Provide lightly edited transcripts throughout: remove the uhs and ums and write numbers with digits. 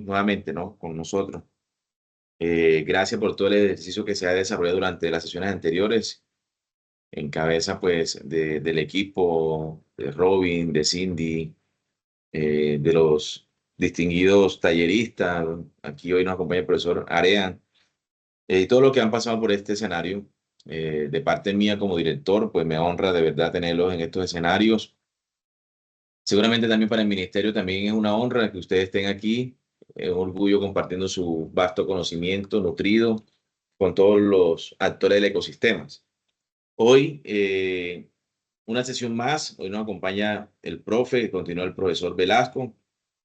nuevamente, ¿no? Con nosotros. Gracias por todo el ejercicio que se ha desarrollado durante las sesiones anteriores, en cabeza pues del equipo, de Robin, de Cindy, de los distinguidos talleristas. Aquí hoy nos acompaña el profesor Arean, y todo lo que han pasado por este escenario. De parte mía como director, pues me honra de verdad tenerlos en estos escenarios. Seguramente también para el ministerio también es una honra que ustedes estén aquí. Es un orgullo compartiendo su vasto conocimiento nutrido con todos los actores del ecosistema. Hoy, una sesión más. Hoy nos acompaña el profe, continúa el profesor Velasco.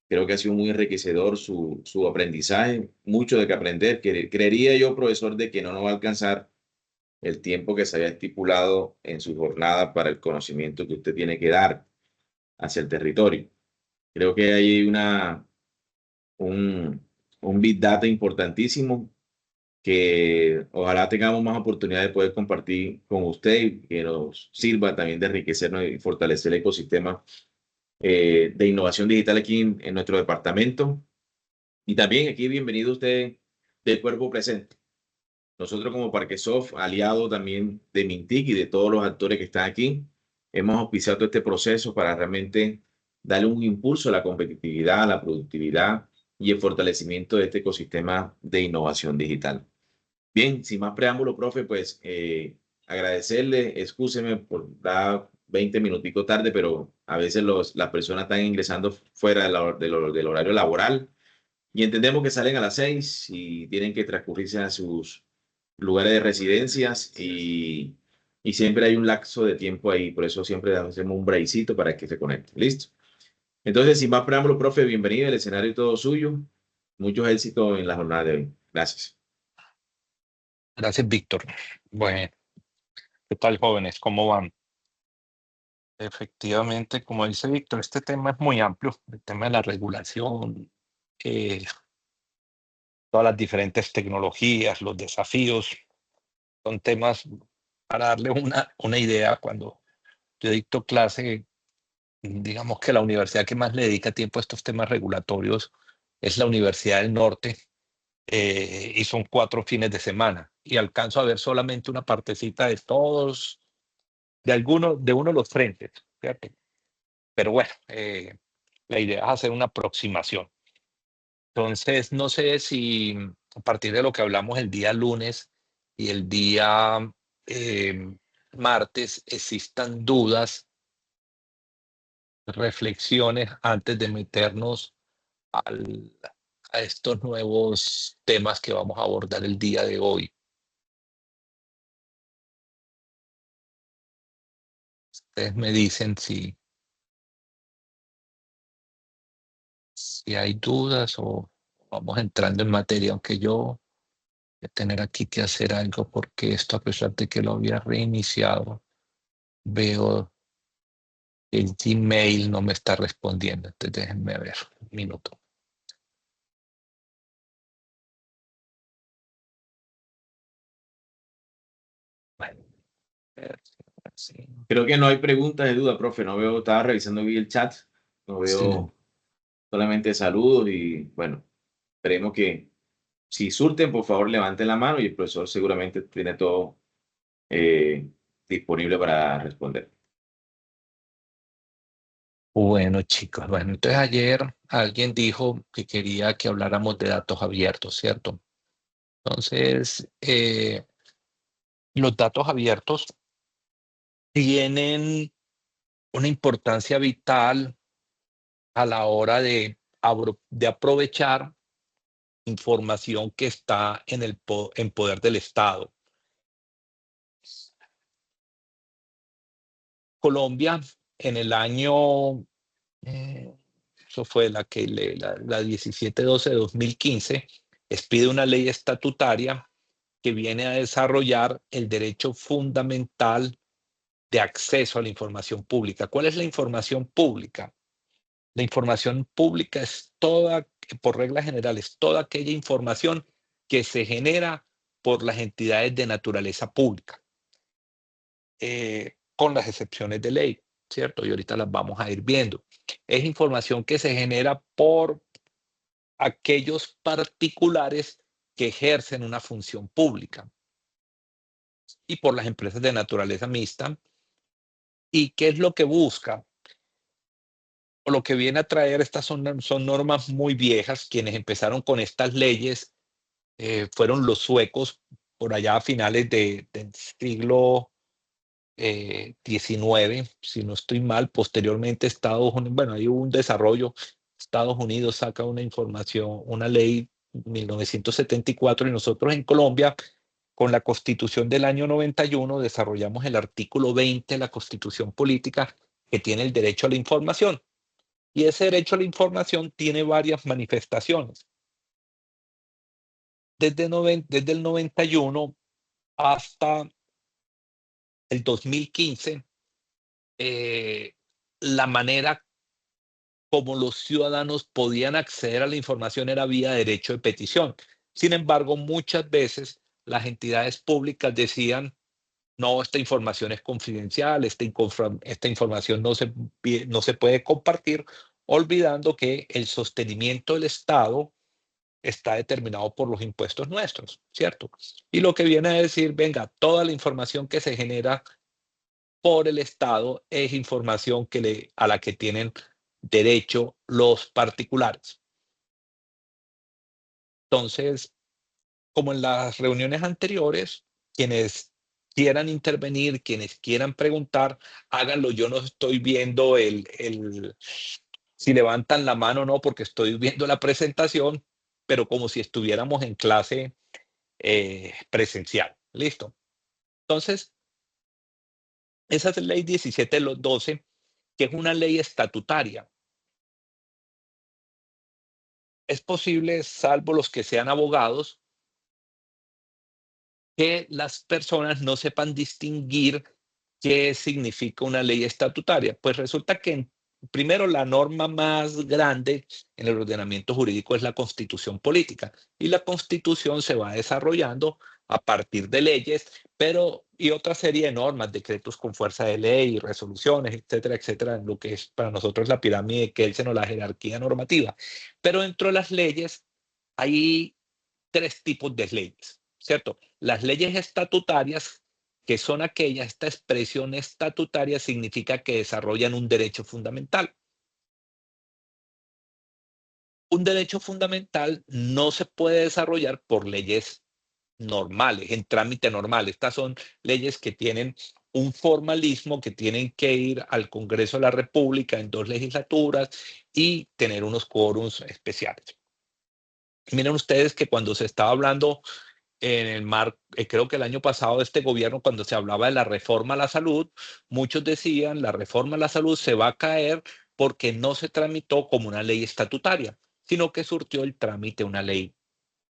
Creo que ha sido muy enriquecedor su aprendizaje, mucho de que aprender. Creería yo, profesor, de que no nos va a alcanzar el tiempo que se había estipulado en su jornada para el conocimiento que usted tiene que dar hacia el territorio. Creo que hay un, un Big Data importantísimo que ojalá tengamos más oportunidad de poder compartir con usted y que nos sirva también de enriquecernos y fortalecer el ecosistema de innovación digital aquí en nuestro departamento. Y también aquí bienvenido usted del cuerpo presente. Nosotros como Parquesoft, aliado también de Mintic y de todos los actores que están aquí, hemos auspiciado todo este proceso para realmente darle un impulso a la competitividad, a la productividad y el fortalecimiento de este ecosistema de innovación digital. Bien, sin más preámbulo, profe, pues agradecerle, excúseme por dar 20 minuticos tarde, pero a veces las personas están ingresando fuera del horario laboral y entendemos que salen a las 6 y tienen que transcurrirse a sus lugares de residencias y siempre hay un lapso de tiempo ahí, por eso siempre hacemos un breakcito para que se conecte. ¿Listo? Entonces, sin más preámbulo, profe, bienvenido, el escenario es todo suyo. Muchos éxitos en la jornada de hoy. Gracias. Gracias, Víctor. Bueno, ¿qué tal, jóvenes? ¿Cómo van? Efectivamente, como dice Víctor, este tema es muy amplio, el tema de la regulación, eh, todas las diferentes tecnologías, los desafíos, son temas para darle una idea. Cuando yo dicto clase, digamos que la universidad que más le dedica tiempo a estos temas regulatorios es la Universidad del Norte, y son 4 fines de semana, y alcanzo a ver solamente una partecita de todos, de uno de los frentes, ¿cierto? Pero bueno, la idea es hacer una aproximación. Entonces, no sé si a partir de lo que hablamos el día lunes y el día martes existan dudas, reflexiones antes de meternos al- a estos nuevos temas que vamos a abordar el día de hoy. Ustedes me dicen si hay dudas o vamos entrando en materia, aunque yo voy a tener aquí que hacer algo porque esto, a pesar de que lo había reiniciado, veo que el Gmail no me está respondiendo. Entonces déjenme ver un minuto. Bueno, a ver, sí, Creo que no hay preguntas de duda, profe. No veo, estaba revisando bien el chat, no sí. veo solamente saludos y bueno, esperemos que si surten, por favor, levanten la mano y el profesor seguramente tiene todo eh, disponible para responder. Bueno, chicos, bueno, entonces ayer alguien dijo que quería que habláramos de datos abiertos, ¿cierto? Entonces, los datos abiertos tienen una importancia vital a la hora de aprovechar información que está en poder del Estado. Colombia, en el año, eh, eso fue la 1712 de 2015, expide una ley estatutaria que viene a desarrollar el derecho fundamental de acceso a la información pública. ¿Cuál es la información pública? La información pública es toda, por reglas generales, toda aquella información que se genera por las entidades de naturaleza pública, con las excepciones de ley, ¿cierto? Y ahorita las vamos a ir viendo. Es información que se genera por aquellos particulares que ejercen una función pública y por las empresas de naturaleza mixta. ¿Y qué es lo que busca? O lo que viene a traer estas son normas muy viejas. Quienes empezaron con estas leyes fueron los suecos por allá a finales del siglo XIX, si no estoy mal. Posteriormente Estados Unidos, bueno, hay un desarrollo. Estados Unidos saca una información, una ley 1974 y nosotros en Colombia, con la Constitución del año 91, desarrollamos el artículo 20 de la Constitución Política, que tiene el derecho a la información. Y ese derecho a la información tiene varias manifestaciones. Desde el 91 hasta el 2015, la manera como los ciudadanos podían acceder a la información era vía derecho de petición. Sin embargo, muchas veces las entidades públicas decían: no, esta información es confidencial, esta información no se puede compartir, olvidando que el sostenimiento del Estado está determinado por los impuestos nuestros, ¿cierto? Y lo que viene a decir: venga, toda la información que se genera por el Estado es información a la que tienen derecho los particulares. Entonces, como en las reuniones anteriores, quienes quieran intervenir, quienes quieran preguntar, háganlo. Yo no estoy viendo si levantan la mano o no, porque estoy viendo la presentación, pero como si estuviéramos en clase presencial. Listo. Entonces, esa es la ley 1712, que es una ley estatutaria. Es posible, salvo los que sean abogados, que las personas no sepan distinguir qué significa una ley estatutaria. Pues resulta que, primero, la norma más grande en el ordenamiento jurídico es la Constitución política, y la Constitución se va desarrollando a partir de leyes, y otra serie de normas, decretos con fuerza de ley, resoluciones, etcétera, etcétera, en lo que es para nosotros la pirámide de Kelsen o la jerarquía normativa. Pero dentro de las leyes hay tres tipos de leyes, ¿cierto? Las leyes estatutarias, que son esta expresión estatutaria significa que desarrollan un derecho fundamental. Un derecho fundamental no se puede desarrollar por leyes normales, en trámite normal. Estas son leyes que tienen un formalismo, que tienen que ir al Congreso de la República en 2 legislaturas y tener unos quórums especiales. Miren ustedes que cuando se estaba hablando creo que el año pasado de este gobierno, cuando se hablaba de la reforma a la salud, muchos decían: la reforma a la salud se va a caer porque no se tramitó como una ley estatutaria, sino que surtió el trámite una ley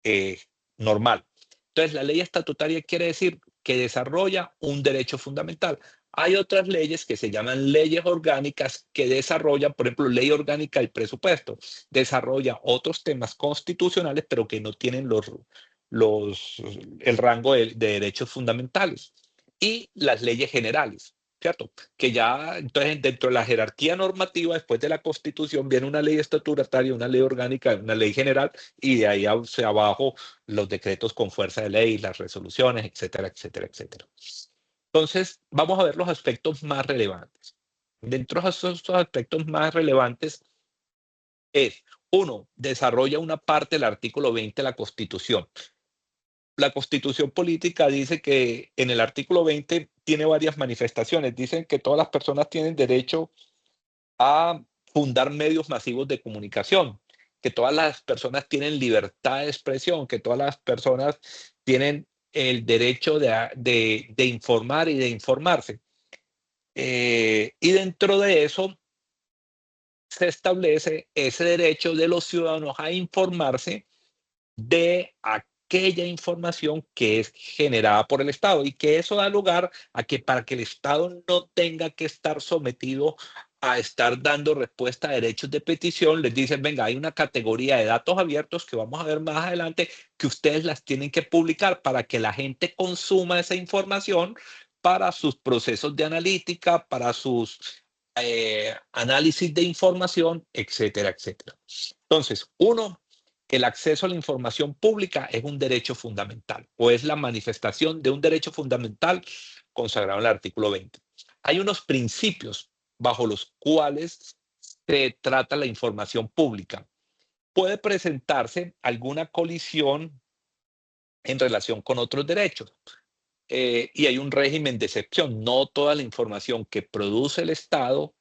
eh, normal. Entonces, la ley estatutaria quiere decir que desarrolla un derecho fundamental. Hay otras leyes que se llaman leyes orgánicas, que desarrollan, por ejemplo, ley orgánica del presupuesto, desarrolla otros temas constitucionales, pero que no tienen el rango de derechos fundamentales. Y las leyes generales, ¿cierto? Que ya, entonces, dentro de la jerarquía normativa, después de la Constitución, viene una ley estatutaria, una ley orgánica, una ley general, y de ahí hacia abajo los decretos con fuerza de ley, las resoluciones, etcétera, etcétera, etcétera. Entonces, vamos a ver los aspectos más relevantes. Dentro de esos aspectos más relevantes es: uno, desarrolla una parte del artículo 20 de la Constitución. La Constitución política dice que en el artículo 20 tiene varias manifestaciones. Dicen que todas las personas tienen derecho a fundar medios masivos de comunicación, que todas las personas tienen libertad de expresión, que todas las personas tienen el derecho de informar y de informarse. Y dentro de eso se establece ese derecho de los ciudadanos a informarse de aquella información que es generada por el Estado, y que eso da lugar a que, para que el Estado no tenga que estar sometido a estar dando respuesta a derechos de petición, les dicen: venga, hay una categoría de datos abiertos que vamos a ver más adelante, que ustedes las tienen que publicar para que la gente consuma esa información para sus procesos de analítica, para sus análisis de información, etcétera, etcétera. Entonces, uno, el acceso a la información pública es un derecho fundamental o es la manifestación de un derecho fundamental consagrado en el artículo 20. Hay unos principios bajo los cuales se trata la información pública. Puede presentarse alguna colisión en relación con otros derechos. Y hay un régimen de excepción. No toda la información que produce el Estado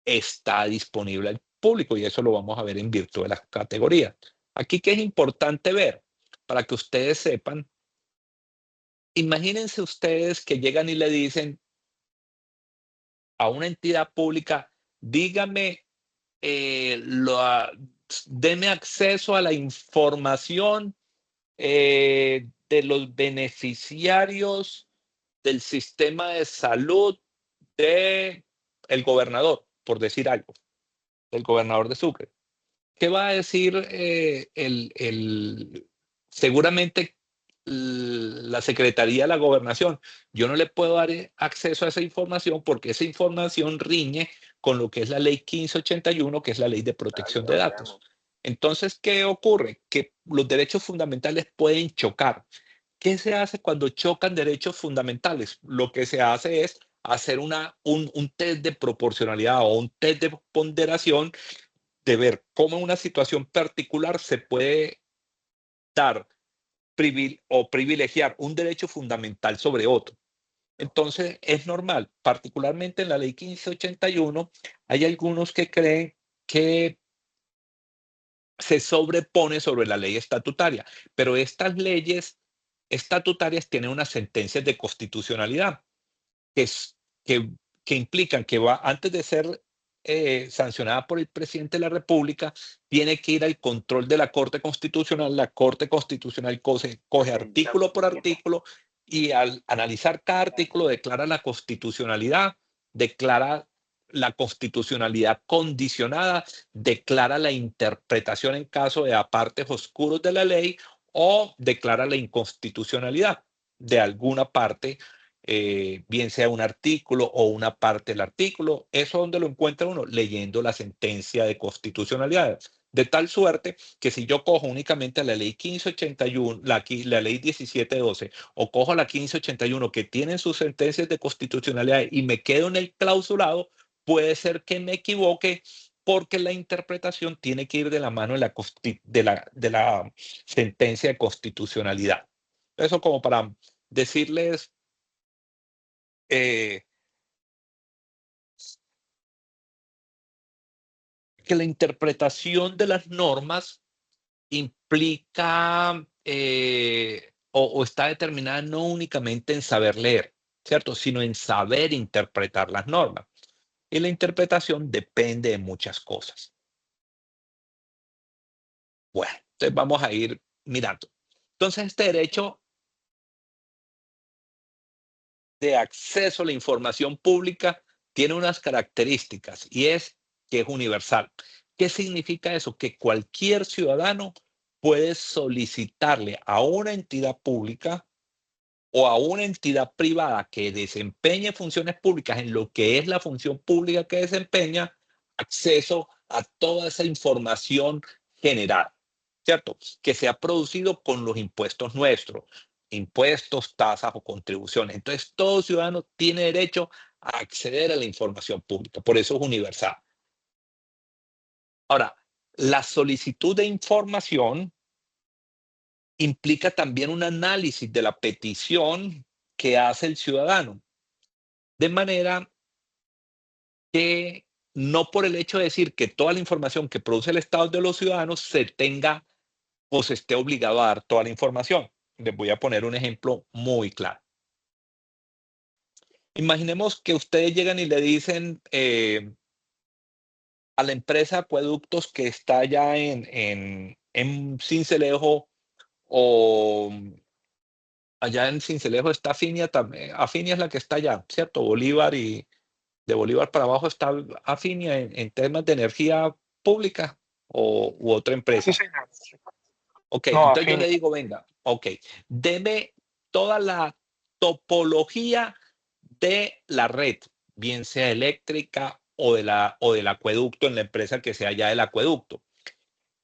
está disponible al público y eso lo vamos a ver en virtud de las categorías. Aquí, ¿qué es importante ver? Para que ustedes sepan, imagínense ustedes que llegan y le dicen a una entidad pública, dígame, deme acceso a la información de los beneficiarios del sistema de salud de el gobernador, por decir algo, el gobernador de Sucre. ¿Qué va a decir seguramente la Secretaría de la Gobernación? Yo no le puedo dar acceso a esa información porque esa información riñe con lo que es la ley 1581, que es la ley de protección de datos. Entonces, ¿qué ocurre? Que los derechos fundamentales pueden chocar. ¿Qué se hace cuando chocan derechos fundamentales? Lo que se hace es hacer un test de proporcionalidad o un test de ponderación de ver cómo en una situación particular se puede dar o privilegiar un derecho fundamental sobre otro. Entonces, es normal, particularmente en la ley 1581, hay algunos que creen que se sobrepone sobre la ley estatutaria, pero estas leyes estatutarias tienen unas sentencias de constitucionalidad que, es, que, que implican que va, antes de ser sancionada por el presidente de la República, tiene que ir al control de la Corte Constitucional. La Corte Constitucional coge artículo por artículo y al analizar cada artículo declara la constitucionalidad, declara la constitucionalidad condicionada, declara la interpretación en caso de apartes oscuros de la ley o declara la inconstitucionalidad de alguna parte, bien sea un artículo o una parte del artículo. ¿Eso dónde lo encuentra uno? Leyendo la sentencia de constitucionalidad. De tal suerte que si yo cojo únicamente la ley 1581, la ley 1712, o cojo la 1581 que tienen sus sentencias de constitucionalidad y me quedo en el clausurado, puede ser que me equivoque porque la interpretación tiene que ir de la mano de la sentencia de constitucionalidad. Eso como para decirles eh, que la interpretación de las normas implica o está determinada no únicamente en saber leer, ¿cierto? Sino en saber interpretar las normas. Y la interpretación depende de muchas cosas. Bueno, entonces vamos a ir mirando. Entonces, este derecho de acceso a la información pública tiene unas características y es que es universal. ¿Qué significa eso? Que cualquier ciudadano puede solicitarle a una entidad pública o a una entidad privada que desempeñe funciones públicas en lo que es la función pública que desempeña, acceso a toda esa información general, ¿cierto? Que se ha producido con los impuestos nuestros, impuestos, tasas o contribuciones. Entonces, todo ciudadano tiene derecho a acceder a la información pública, por eso es universal. Ahora, la solicitud de información implica también un análisis de la petición que hace el ciudadano, de manera que no por el hecho de decir que toda la información que produce el Estado de los ciudadanos se tenga o se esté obligado a dar toda la información. Les voy a poner un ejemplo muy claro. Imaginemos que ustedes llegan y le dicen a la empresa Acueductos que está allá en Sincelejo o allá en Sincelejo está Afinia también. Afinia es la que está allá, ¿cierto? Bolívar y de Bolívar para abajo está Afinia en temas de energía pública u otra Sí, empresa. señor. Ok, No, entonces yo afín. le digo, venga, ok, deme toda la topología de la red, bien sea eléctrica o del acueducto en la empresa que sea ya del acueducto.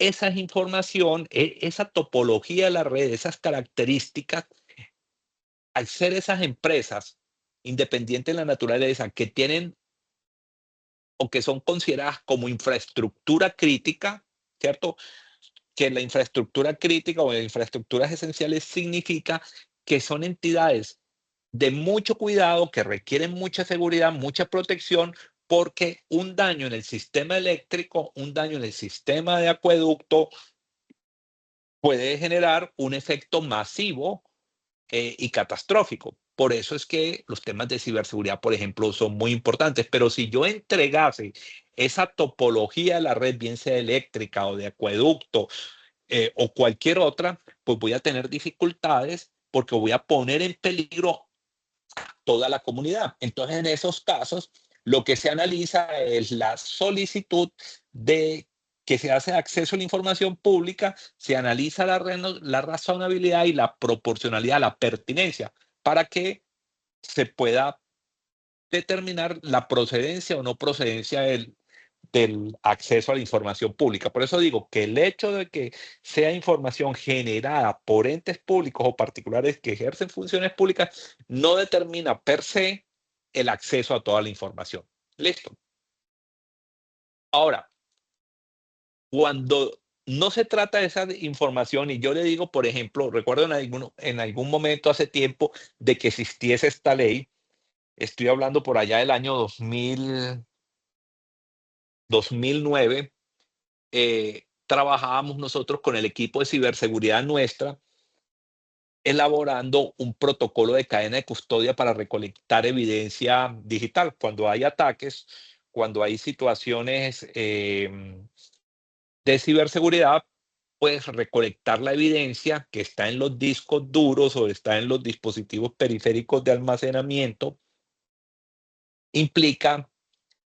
esa información, esa topología de la red, esas características, al ser esas empresas, independientes de la naturaleza, que tienen o que son consideradas como infraestructura crítica, ¿cierto? Que la infraestructura crítica o infraestructuras esenciales significa que son entidades de mucho cuidado, que requieren mucha seguridad, mucha protección, porque un daño en el sistema eléctrico, un daño en el sistema de acueducto puede generar un efecto masivo y catastrófico. Por eso es que los temas de ciberseguridad, por ejemplo, son muy importantes. Pero si yo entregase esa topología de la red, bien sea eléctrica o de acueducto o cualquier otra, pues voy a tener dificultades porque voy a poner en peligro toda la comunidad. Entonces, en esos casos, lo que se analiza es la solicitud de que se hace acceso a la información pública, se analiza la razonabilidad y la proporcionalidad, la pertinencia, para que se pueda determinar la procedencia o no procedencia del acceso a la información pública. Por eso digo que el hecho de que sea información generada por entes públicos o particulares que ejercen funciones públicas no determina per se el acceso a toda la información. Listo. Ahora, cuando no se trata de esa información y yo le digo, por ejemplo, recuerdo en algún momento hace tiempo de que existiese esta ley, estoy hablando por allá del año 2009, trabajábamos nosotros con el equipo de ciberseguridad nuestra, elaborando un protocolo de cadena de custodia para recolectar evidencia digital. Cuando hay ataques, cuando hay situaciones de ciberseguridad, pues recolectar la evidencia que está en los discos duros o está en los dispositivos periféricos de almacenamiento implica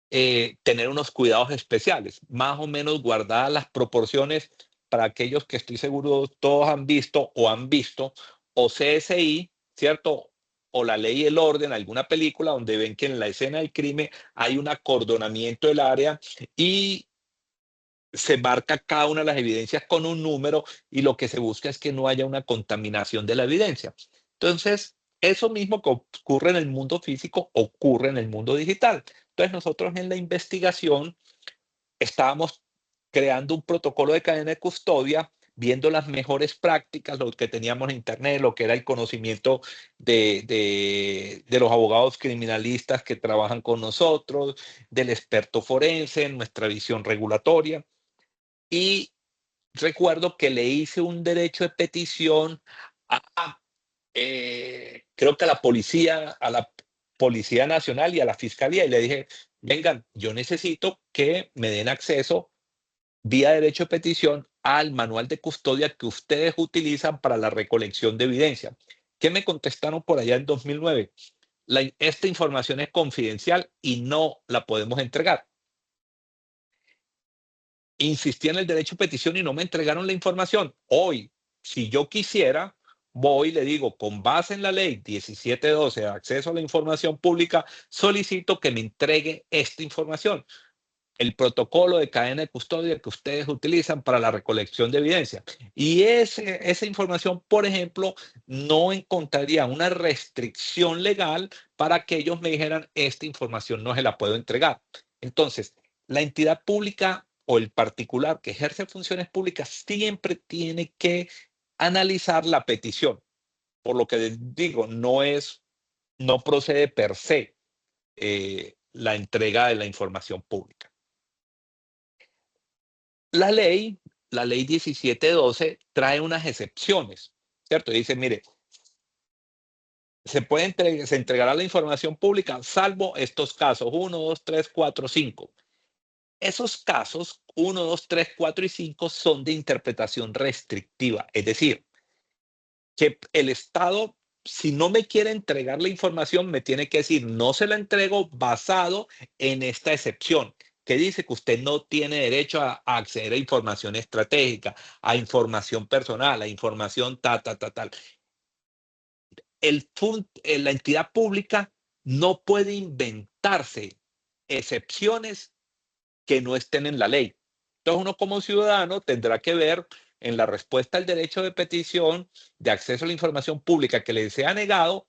tener unos cuidados especiales, más o menos guardadas las proporciones para aquellos que estoy seguro todos han visto, o CSI, ¿cierto? O La Ley y el Orden, alguna película donde ven que en la escena del crimen hay un acordonamiento del área y se marca cada una de las evidencias con un número y lo que se busca es que no haya una contaminación de la evidencia. Entonces, eso mismo que ocurre en el mundo físico ocurre en el mundo digital. Entonces, nosotros en la investigación estábamos creando un protocolo de cadena de custodia, viendo las mejores prácticas, lo que teníamos en Internet, lo que era el conocimiento de los abogados criminalistas que trabajan con nosotros, del experto forense, nuestra visión regulatoria. Y recuerdo que le hice un derecho de petición a, creo que a la Policía Nacional y a la Fiscalía, y le dije, vengan, yo necesito que me den acceso vía derecho de petición al manual de custodia que ustedes utilizan para la recolección de evidencia. ¿Qué me contestaron por allá en 2009? Esta información es confidencial y no la podemos entregar. Insistí en el derecho de petición y no me entregaron la información. Hoy, si yo quisiera, voy y le digo, con base en la ley 1712 de acceso a la información pública, solicito que me entregue esta información, el protocolo de cadena de custodia que ustedes utilizan para la recolección de evidencia. Y esa información, por ejemplo, no encontraría una restricción legal para que ellos me dijeran, esta información no se la puedo entregar. Entonces, la entidad pública o el particular que ejerce funciones públicas siempre tiene que analizar la petición. Por lo que digo, no procede per se la entrega de la información pública. La ley, la ley 1712 trae unas excepciones, ¿cierto? Dice, mire, se entregará la información pública salvo estos casos, 1, 2, 3, 4, 5. Esos casos, 1, 2, 3, 4 y 5, son de interpretación restrictiva, es decir, que el Estado, si no me quiere entregar la información, me tiene que decir, no se la entrego basado en esta excepción, que dice que usted no tiene derecho a acceder a información estratégica, a información personal, a información tal. La entidad pública no puede inventarse excepciones que no estén en la ley. Entonces uno como ciudadano tendrá que ver en la respuesta al derecho de petición de acceso a la información pública que le sea negado,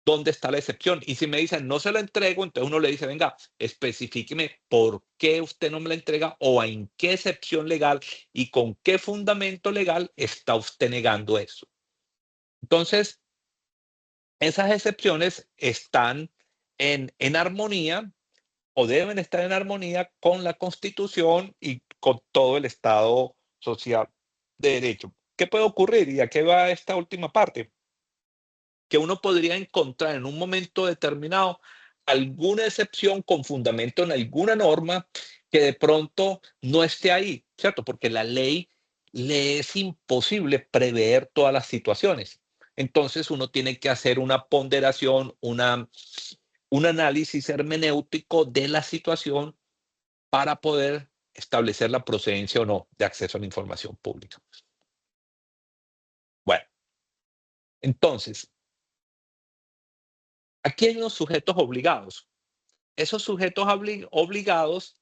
dónde está la excepción. Y si me dicen no se la entrego, entonces uno le dice, venga, especifíqueme por qué usted no me la entrega o en qué excepción legal y con qué fundamento legal está usted negando eso. Entonces, esas excepciones están en armonía o deben estar en armonía con la Constitución y con todo el Estado social de derecho. ¿Qué puede ocurrir? ¿Y a qué va esta última parte? Que uno podría encontrar en un momento determinado alguna excepción con fundamento en alguna norma que de pronto no esté ahí, ¿cierto? Porque la ley le es imposible prever todas las situaciones. Entonces uno tiene que hacer una ponderación, un análisis hermenéutico de la situación para poder establecer la procedencia o no de acceso a la información pública. Bueno, entonces, aquí hay unos sujetos obligados. Esos sujetos obligados,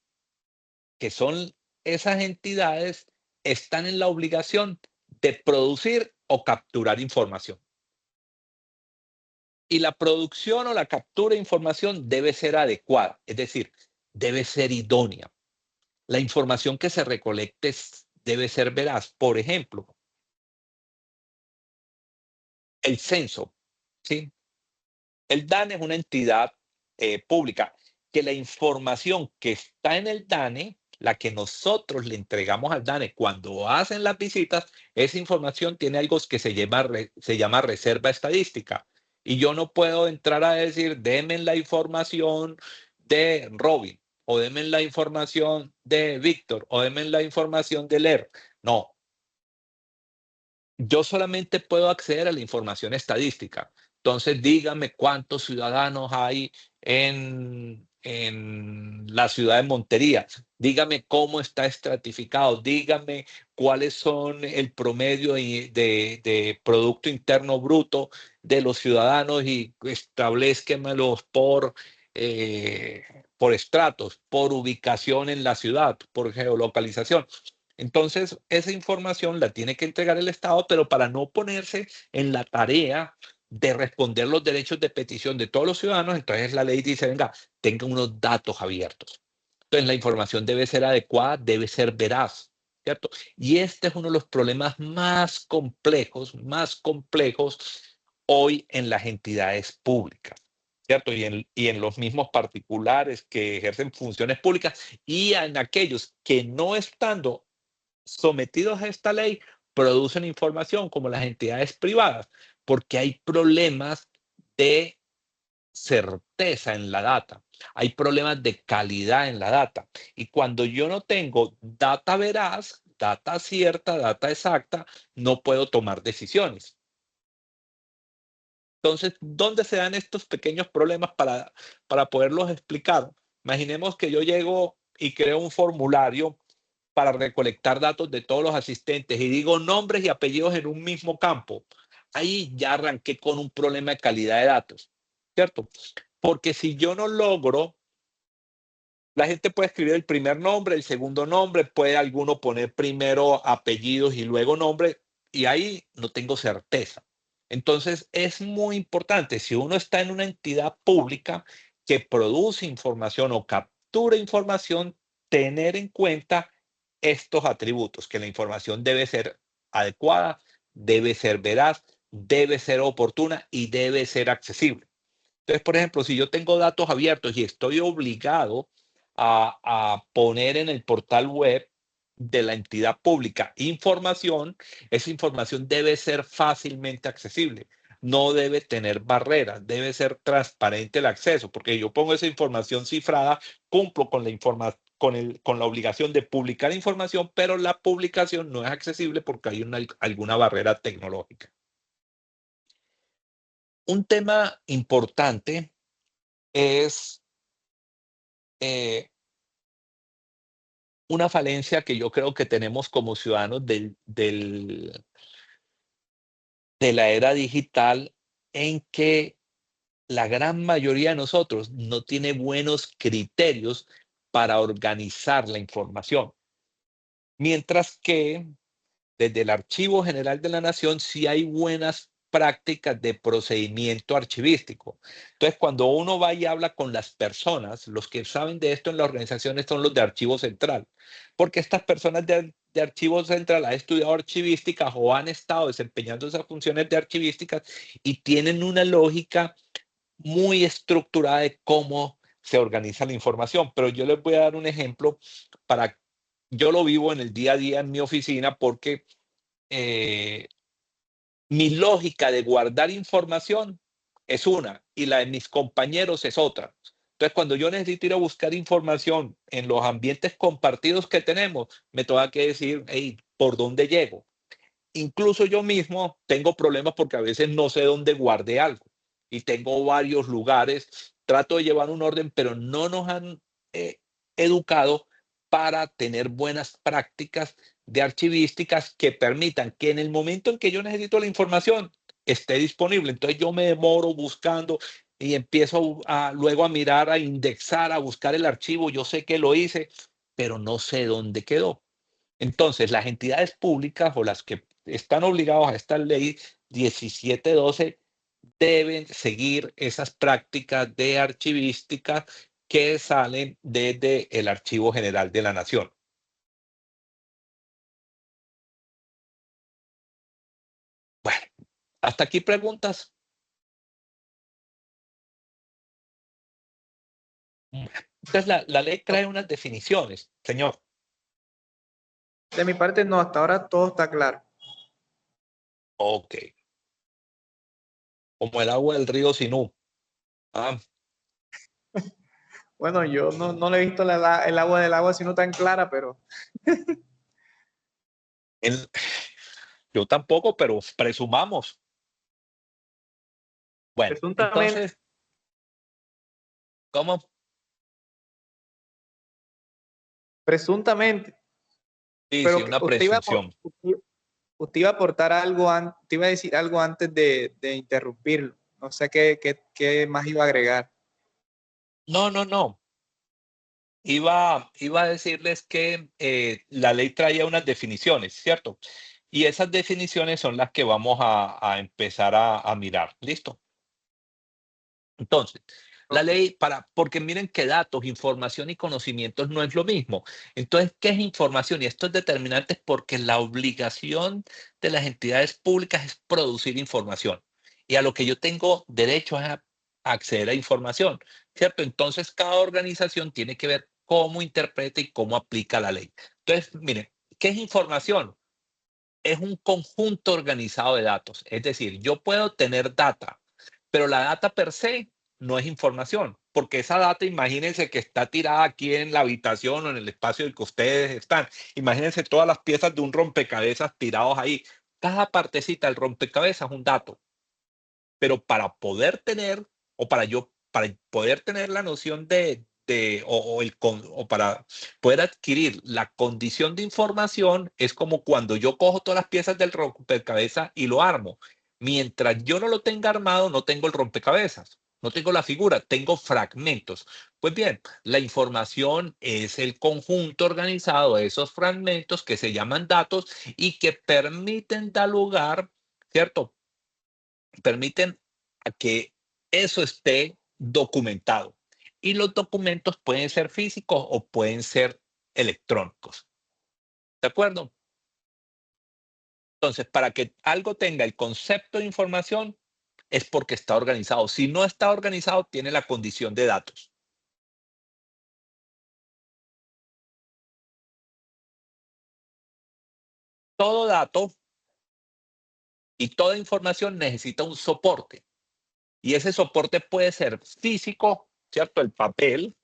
que son esas entidades, están en la obligación de producir o capturar información. Y la producción o la captura de información debe ser adecuada, es decir, debe ser idónea. La información que se recolecte debe ser veraz. Por ejemplo, el censo, ¿sí? El DANE es una entidad pública que la información que está en el DANE, la que nosotros le entregamos al DANE cuando hacen las visitas, esa información tiene algo que se llama reserva estadística. Y yo no puedo entrar a decir, denme la información de Robin, o denme la información de Víctor, o denme la información de Ler. No, yo solamente puedo acceder a la información estadística. Entonces, dígame cuántos ciudadanos hay en la ciudad de Montería. Dígame cómo está estratificado. Dígame cuáles son el promedio de Producto Interno Bruto de los ciudadanos y establezquemelos por estratos, por ubicación en la ciudad, por geolocalización. Entonces, esa información la tiene que entregar el Estado, pero para no ponerse en la tarea de responder los derechos de petición de todos los ciudadanos, entonces la ley dice, venga, tenga unos datos abiertos. Entonces, la información debe ser adecuada, debe ser veraz, ¿cierto? Y este es uno de los problemas más complejos hoy en las entidades públicas, ¿cierto? Y en los mismos particulares que ejercen funciones públicas y en aquellos que no estando sometidos a esta ley producen información como las entidades privadas, porque hay problemas de certeza en la data, hay problemas de calidad en la data. Y cuando yo no tengo data veraz, data cierta, data exacta, no puedo tomar decisiones. Entonces, ¿dónde se dan estos pequeños problemas para poderlos explicar? Imaginemos que yo llego y creo un formulario para recolectar datos de todos los asistentes y digo nombres y apellidos en un mismo campo. Ahí ya arranqué con un problema de calidad de datos, ¿cierto? Porque si yo no logro, la gente puede escribir el primer nombre, el segundo nombre, puede alguno poner primero apellidos y luego nombre, y ahí no tengo certeza. Entonces, es muy importante, si uno está en una entidad pública que produce información o captura información, tener en cuenta estos atributos, que la información debe ser adecuada, debe ser veraz, debe ser oportuna y debe ser accesible. Entonces, por ejemplo, si yo tengo datos abiertos y estoy obligado a poner en el portal web de la entidad pública información, esa información debe ser fácilmente accesible, no debe tener barreras, debe ser transparente el acceso, porque yo pongo esa información cifrada, cumplo con con la obligación de publicar información, pero la publicación no es accesible porque hay alguna barrera tecnológica. Un tema importante es eh, una falencia que yo creo que tenemos como ciudadanos de la era digital, en que la gran mayoría de nosotros no tiene buenos criterios para organizar la información. Mientras que desde el Archivo General de la Nación sí hay buenas prácticas de procedimiento archivístico. Entonces, cuando uno va y habla con las personas, los que saben de esto en las organizaciones son los de Archivo Central, porque estas personas de Archivo Central han estudiado archivística o han estado desempeñando esas funciones de archivísticas y tienen una lógica muy estructurada de cómo se organiza la información. Pero yo les voy a dar un ejemplo para, yo lo vivo en el día a día en mi oficina porque eh, mi lógica de guardar información es una y la de mis compañeros es otra. Entonces, cuando yo necesito ir a buscar información en los ambientes compartidos que tenemos, me tengo que decir, hey, ¿por dónde llego? Incluso yo mismo tengo problemas porque a veces no sé dónde guardé algo y tengo varios lugares. Trato de llevar un orden, pero no nos han eh, educado para tener buenas prácticas de archivísticas que permitan que en el momento en que yo necesito la información esté disponible. Entonces yo me demoro buscando y empiezo luego a mirar, a indexar, a buscar el archivo. Yo sé que lo hice, pero no sé dónde quedó. Entonces, las entidades públicas o las que están obligadas a esta ley 1712 deben seguir esas prácticas de archivística que salen desde el Archivo General de la Nación. Bueno, hasta aquí preguntas. Entonces, la ley trae unas definiciones, señor. De mi parte, no, hasta ahora todo está claro. Ok. Como el agua del río Sinú. Ah, Bueno, yo no le he visto el agua del agua sino tan clara, pero el- yo tampoco, pero presumamos. Bueno, presuntamente, entonces, ¿cómo? presuntamente. Sí, sí, Pero una presunción. usted iba a aportar algo, te iba a decir algo antes de interrumpirlo. No sé qué más iba a agregar. No, no, no. Iba a decirles que la ley traía unas definiciones, ¿cierto? Y esas definiciones son las que vamos a empezar a mirar. ¿Listo? Entonces, la Ok. ley porque miren que datos, información y conocimientos no es lo mismo. Entonces, ¿qué es información? Y esto es determinante porque la obligación de las entidades públicas es producir información. Y a lo que yo tengo derecho es a acceder a información, ¿cierto? Entonces, cada organización tiene que ver cómo interpreta y cómo aplica la ley. Entonces, miren, ¿qué es información? Es un conjunto organizado de datos. Es decir, yo puedo tener data, pero la data per se no es información, porque esa data, imagínense que está tirada aquí en la habitación o en el espacio en el que ustedes están. Imagínense todas las piezas de un rompecabezas tirados ahí. Cada partecita del rompecabezas es un dato, pero para poder tener, para poder tener la noción o para poder adquirir la condición de información, es como cuando yo cojo todas las piezas del rompecabezas y lo armo. Mientras yo no lo tenga armado, no tengo el rompecabezas, no tengo la figura, tengo fragmentos. Pues bien, la información es el conjunto organizado de esos fragmentos que se llaman datos y que permiten dar lugar, ¿cierto? Permiten a que eso esté documentado. Y los documentos pueden ser físicos o pueden ser electrónicos. ¿De acuerdo? Entonces, para que algo tenga el concepto de información, es porque está organizado. Si no está organizado, tiene la condición de datos. Todo dato y toda información necesita un soporte. Y ese soporte puede ser físico, ¿cierto? El papel,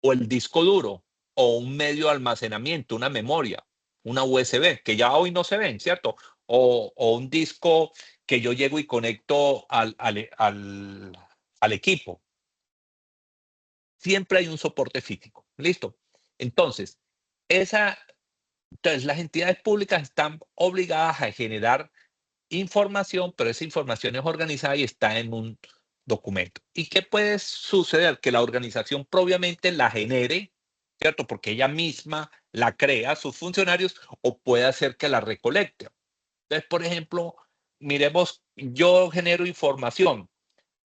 o el disco duro, o un medio de almacenamiento, una memoria, una USB, que ya hoy no se ven, ¿cierto? O un disco que yo llego y conecto al equipo. Siempre hay un soporte físico. ¿Listo? Entonces, esa, entonces, las entidades públicas están obligadas a generar información, pero esa información es organizada y está en un documento. ¿Y qué puede suceder? Que la organización propiamente la genere, ¿cierto? Porque ella misma la crea, sus funcionarios, o puede hacer que la recolecte. Entonces, por ejemplo, miremos, yo genero información.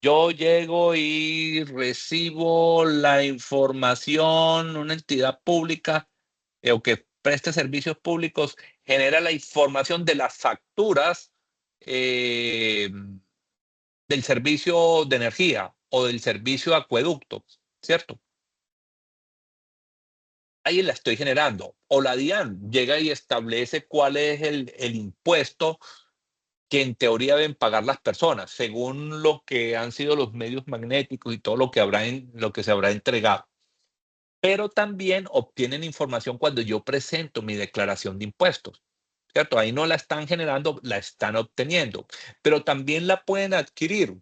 Yo llego y recibo la información, una entidad pública o que preste servicios públicos genera la información de las facturas eh, del servicio de energía o del servicio de acueducto, ¿cierto? Ahí la estoy generando. O la DIAN llega y establece cuál es el impuesto que en teoría deben pagar las personas, según lo que han sido los medios magnéticos y todo lo que lo que se habrá entregado. Pero también obtienen información cuando yo presento mi declaración de impuestos, ¿cierto? Ahí no la están generando, la están obteniendo, pero también la pueden adquirir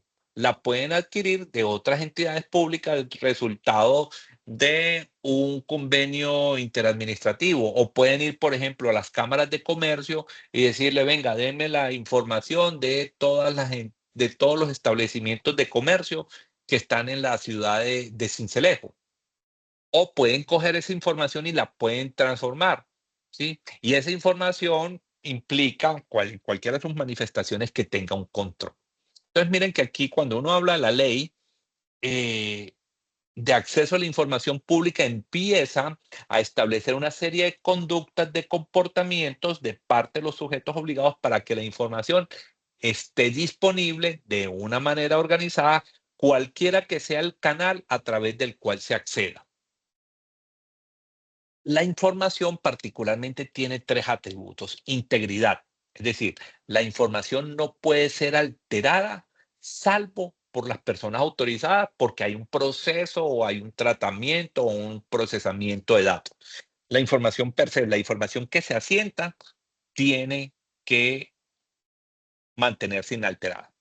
de otras entidades públicas, resultado de un convenio interadministrativo, o pueden ir, por ejemplo, a las cámaras de comercio y decirle, venga, denme la información de de todos los establecimientos de comercio que están en la ciudad de Sincelejo. O pueden coger esa información y la pueden transformar, ¿sí? Y esa información implica cualquiera de sus manifestaciones que tenga un control. Entonces, miren que aquí cuando uno habla de la ley de acceso a la información pública, empieza a establecer una serie de conductas, de comportamientos de parte de los sujetos obligados para que la información esté disponible de una manera organizada, cualquiera que sea el canal a través del cual se acceda. La información particularmente tiene tres atributos. Integridad, es decir, la información no puede ser alterada salvo por las personas autorizadas porque hay un proceso o hay un tratamiento o un procesamiento de datos. La información per se, la información que se asienta, tiene que mantenerse inalterada.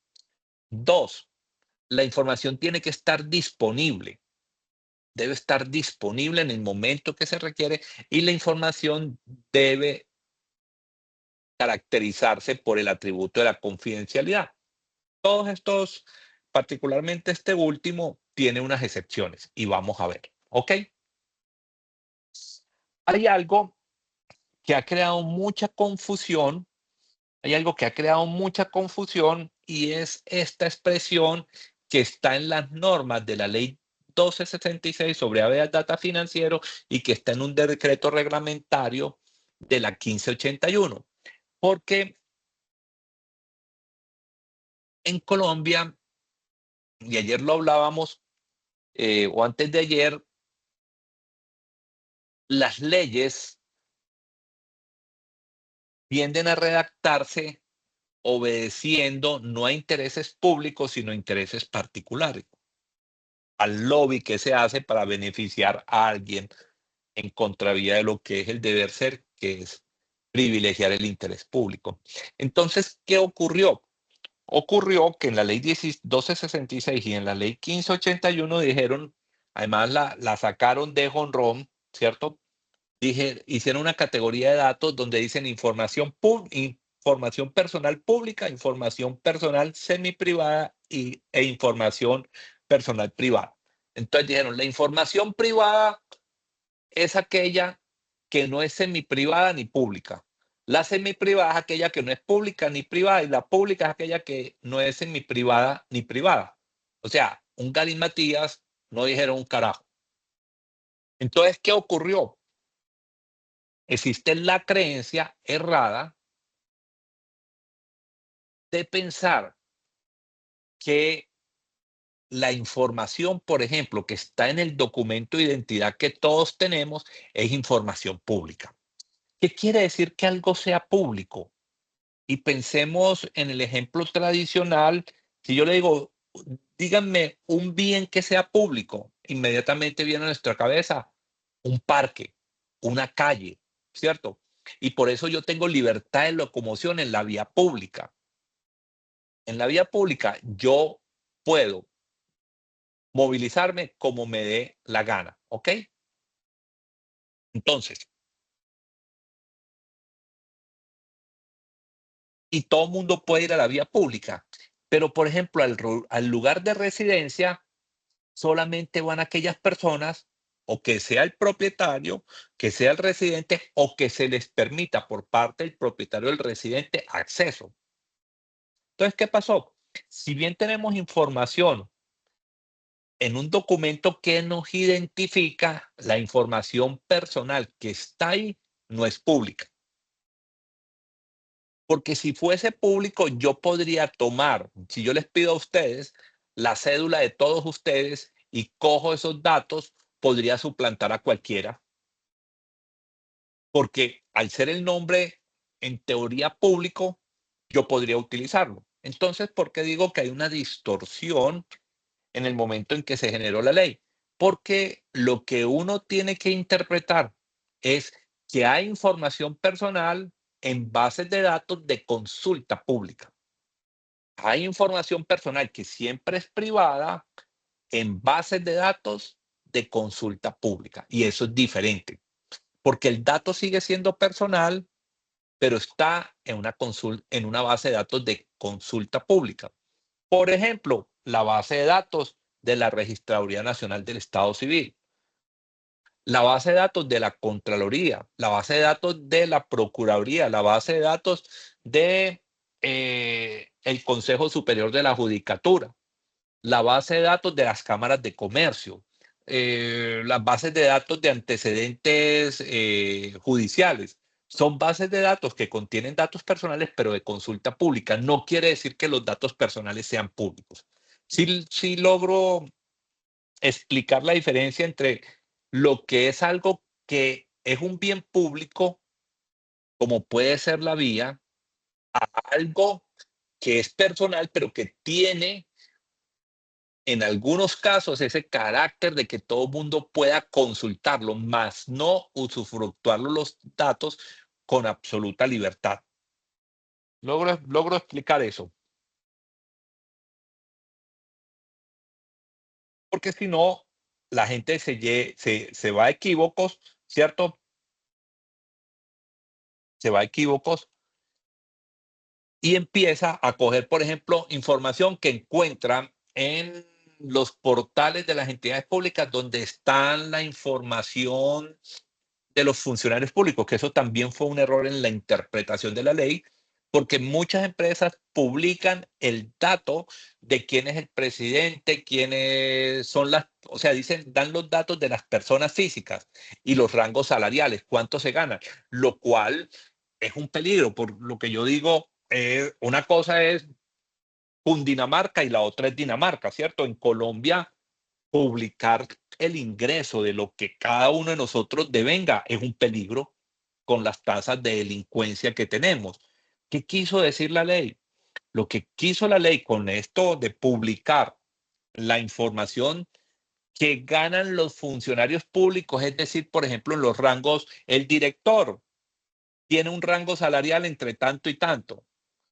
Dos, la información tiene que estar disponible. Debe estar disponible en el momento que se requiere y la información debe caracterizarse por el atributo de la confidencialidad. Todos estos, particularmente este último, tiene unas excepciones y vamos a ver, ¿ok? Hay algo que ha creado mucha confusión, y es esta expresión que está en las normas de la ley 1266 sobre habeas data financiero y que está en un decreto reglamentario de la 1581. Porque en Colombia, y ayer lo hablábamos, o antes de ayer, las leyes tienden a redactarse obedeciendo no a intereses públicos, sino a intereses particulares, al lobby que se hace para beneficiar a alguien en contravía de lo que es el deber ser, que es privilegiar el interés público. Entonces, ¿qué ocurrió? Ocurrió que en la ley 1266 y en la ley 1581 dijeron, además la sacaron de jonrón, ¿cierto? Hicieron una categoría de datos donde dicen información personal pública, información personal semiprivada e información personal privada. Entonces dijeron, la información privada es aquella que no es semiprivada ni pública. La semiprivada es aquella que no es pública ni privada y la pública es aquella que no es semiprivada ni privada. O sea, un galimatías, no dijeron un carajo. Entonces, ¿qué ocurrió? Existe la creencia errada de pensar que la información, por ejemplo, que está en el documento de identidad que todos tenemos, es información pública. ¿Qué quiere decir que algo sea público? Y pensemos en el ejemplo tradicional, si yo le digo, díganme un bien que sea público, inmediatamente viene a nuestra cabeza un parque, una calle, ¿cierto? Y por eso yo tengo libertad de locomoción en la vía pública. En la vía pública yo puedo movilizarme como me dé la gana, ¿ok? Entonces, y todo el mundo puede ir a la vía pública, pero por ejemplo, al lugar de residencia solamente van aquellas personas o que sea el propietario, que sea el residente o que se les permita por parte del propietario del residente acceso. Entonces, ¿qué pasó? Si bien tenemos información en un documento que nos identifica, la información personal que está ahí no es pública. Porque si fuese público, yo podría tomar, si yo les pido a ustedes la cédula de todos ustedes y cojo esos datos, podría suplantar a cualquiera. Porque al ser el nombre en teoría público, yo podría utilizarlo. Entonces, ¿por qué digo que hay una distorsión en el momento en que se generó la ley? Porque lo que uno tiene que interpretar es que hay información personal en bases de datos de consulta pública. Hay información personal que siempre es privada en bases de datos de consulta pública. Y eso es diferente, porque el dato sigue siendo personal, pero está en una base de datos de consulta pública. Por ejemplo, la base de datos de la Registraduría Nacional del Estado Civil, la base de datos de la Contraloría, la base de datos de la Procuraduría, la base de datos de el Consejo Superior de la Judicatura, la base de datos de las cámaras de comercio, las bases de datos de antecedentes judiciales. Son bases de datos que contienen datos personales, pero de consulta pública. No quiere decir que los datos personales sean públicos. Sí logro explicar la diferencia entre lo que es algo que es un bien público, como puede ser la vía, a algo que es personal, pero que tiene en algunos casos ese carácter de que todo mundo pueda consultarlo, más no usufructuarlo los datos con absoluta libertad. Logro explicar eso. Porque si no, la gente se va a equívocos, ¿cierto? Se va a equívocos y empieza a coger, por ejemplo, información que encuentra en los portales de las entidades públicas donde está la información de los funcionarios públicos, que eso también fue un error en la interpretación de la ley, porque muchas empresas publican el dato de quién es el presidente, quiénes son o sea, dan los datos de las personas físicas y los rangos salariales, cuánto se gana, lo cual es un peligro, por lo que yo digo, una cosa es Cundinamarca y la otra es Dinamarca, ¿cierto? En Colombia, publicar el ingreso de lo que cada uno de nosotros devenga es un peligro con las tasas de delincuencia que tenemos. ¿Qué quiso decir la ley? Lo que quiso la ley con esto de publicar la información que ganan los funcionarios públicos, es decir, por ejemplo, en los rangos, el director tiene un rango salarial entre tanto y tanto.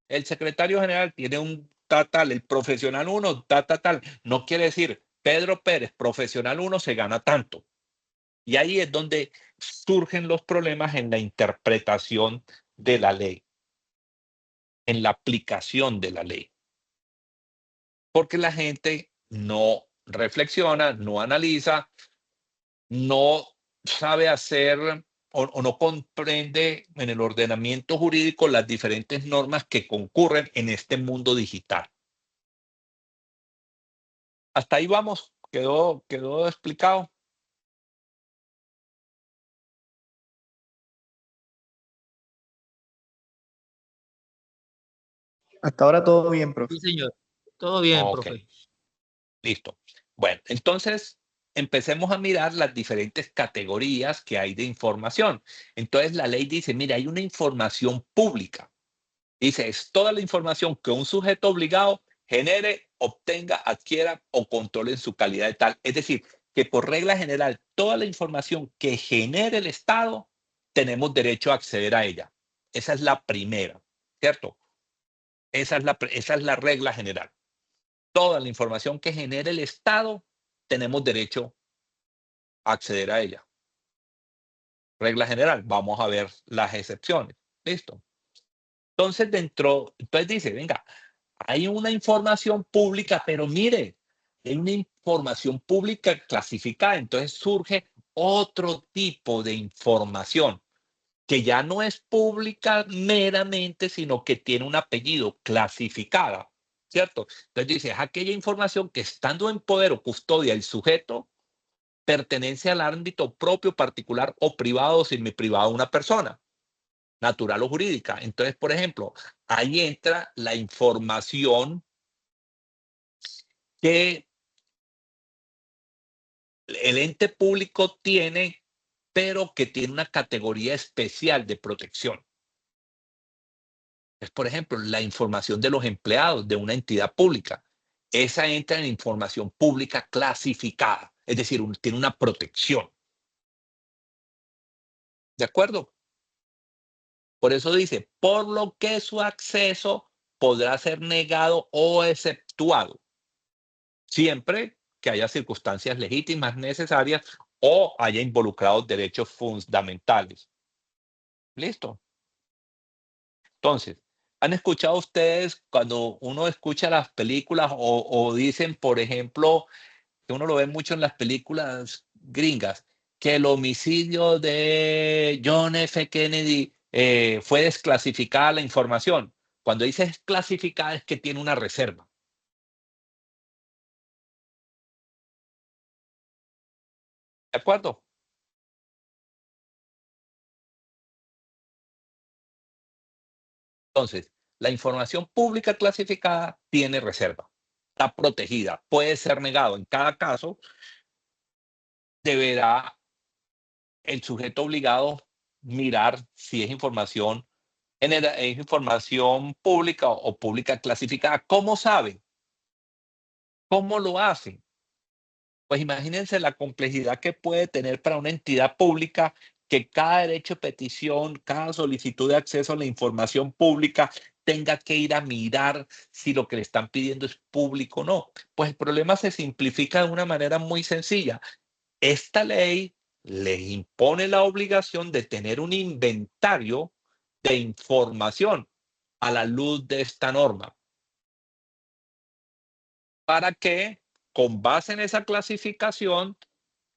El secretario general tiene un tal, el profesional 1, tal. No quiere decir, Pedro Pérez, profesional 1, se gana tanto. Y ahí es donde surgen los problemas en la interpretación de la ley, en la aplicación de la ley. Porque la gente no reflexiona, no analiza, no sabe hacer o no comprende en el ordenamiento jurídico las diferentes normas que concurren en este mundo digital. Hasta ahí vamos, quedó explicado. Hasta ahora todo bien, profe. Sí, señor. Todo bien, Ok, profe. listo. Bueno, entonces empecemos a mirar las diferentes categorías que hay de información. Entonces la ley dice, mira, hay una información pública. Dice, es toda la información que un sujeto obligado genere, obtenga, adquiera o controle en su calidad de tal. Es decir, que por regla general, toda la información que genere el Estado, tenemos derecho a acceder a ella. Esa es la primera, ¿cierto? Esa es la regla general. Toda la información que genere el Estado, tenemos derecho a acceder a ella. Regla general, vamos a ver las excepciones. ¿Listo? Entonces dice, venga, hay una información pública, pero mire, hay una información pública clasificada. Entonces surge otro tipo de información que ya no es pública meramente, sino que tiene un apellido, clasificada, ¿cierto? Entonces dice, es aquella información que estando en poder o custodia del sujeto, pertenece al ámbito propio, particular o privado o semiprivado de una persona, natural o jurídica. Entonces, por ejemplo, ahí entra la información que el ente público tiene, pero que tiene una categoría especial de protección. Es, por ejemplo, la información de los empleados de una entidad pública. Esa entra en información pública clasificada, es decir, tiene una protección. ¿De acuerdo? Por eso dice, por lo que su acceso podrá ser negado o exceptuado, siempre que haya circunstancias legítimas necesarias o haya involucrados derechos fundamentales. ¿Listo? Entonces, ¿han escuchado ustedes cuando uno escucha las películas o dicen, por ejemplo, que uno lo ve mucho en las películas gringas, que el homicidio de John F. Kennedy fue desclasificada la información? Cuando dice desclasificada es que tiene una reserva. ¿De acuerdo? Entonces, la información pública clasificada tiene reserva, está protegida, puede ser negado. En cada caso, deberá el sujeto obligado mirar si es información, es información pública o pública clasificada. ¿Cómo sabe? ¿Cómo lo hace? Pues imagínense la complejidad que puede tener para una entidad pública que cada derecho de petición, cada solicitud de acceso a la información pública tenga que ir a mirar si lo que le están pidiendo es público o no. Pues el problema se simplifica de una manera muy sencilla. Esta ley les impone la obligación de tener un inventario de información a la luz de esta norma, para que, con base en esa clasificación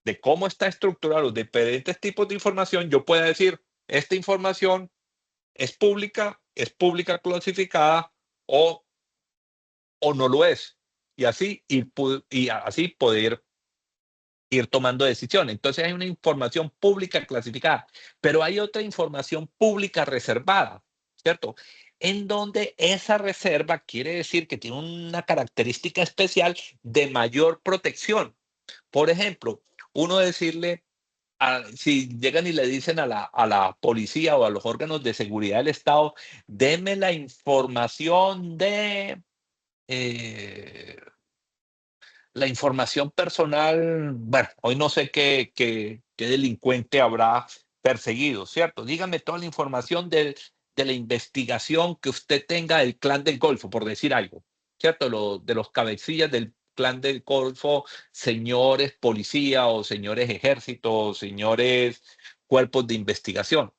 de cómo está estructurado los diferentes tipos de información, yo pueda decir, esta información es pública clasificada o no lo es. Y así, y así poder ir tomando decisiones. Entonces hay una información pública clasificada, pero hay otra información pública reservada, ¿cierto? En donde esa reserva quiere decir que tiene una característica especial de mayor protección. Por ejemplo, uno decirle, si llegan y le dicen a la policía o a los órganos de seguridad del Estado, denme la información de la información personal. Bueno, hoy no sé qué delincuente habrá perseguido, ¿cierto? Dígame toda la información de la investigación que usted tenga del Clan del Golfo, por decir algo, ¿cierto? De los cabecillas del Clan del Golfo, señores policía o señores ejército, señores cuerpos de investigación.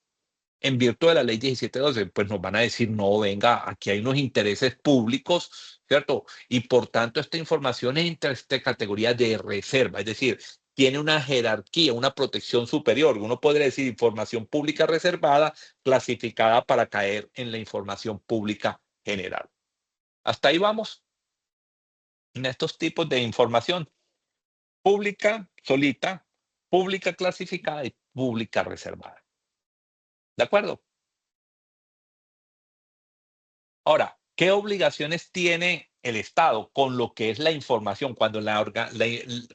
En virtud de la ley 1712, pues nos van a decir, no, venga, aquí hay unos intereses públicos, ¿cierto? Y por tanto, esta información entra en esta categoría de reserva, es decir, tiene una jerarquía, una protección superior. Uno podría decir información pública reservada, clasificada para caer en la información pública general. Hasta ahí vamos en estos tipos de información: pública solita, pública clasificada y pública reservada. ¿De acuerdo? Ahora, ¿qué obligaciones tiene el Estado con lo que es la información cuando,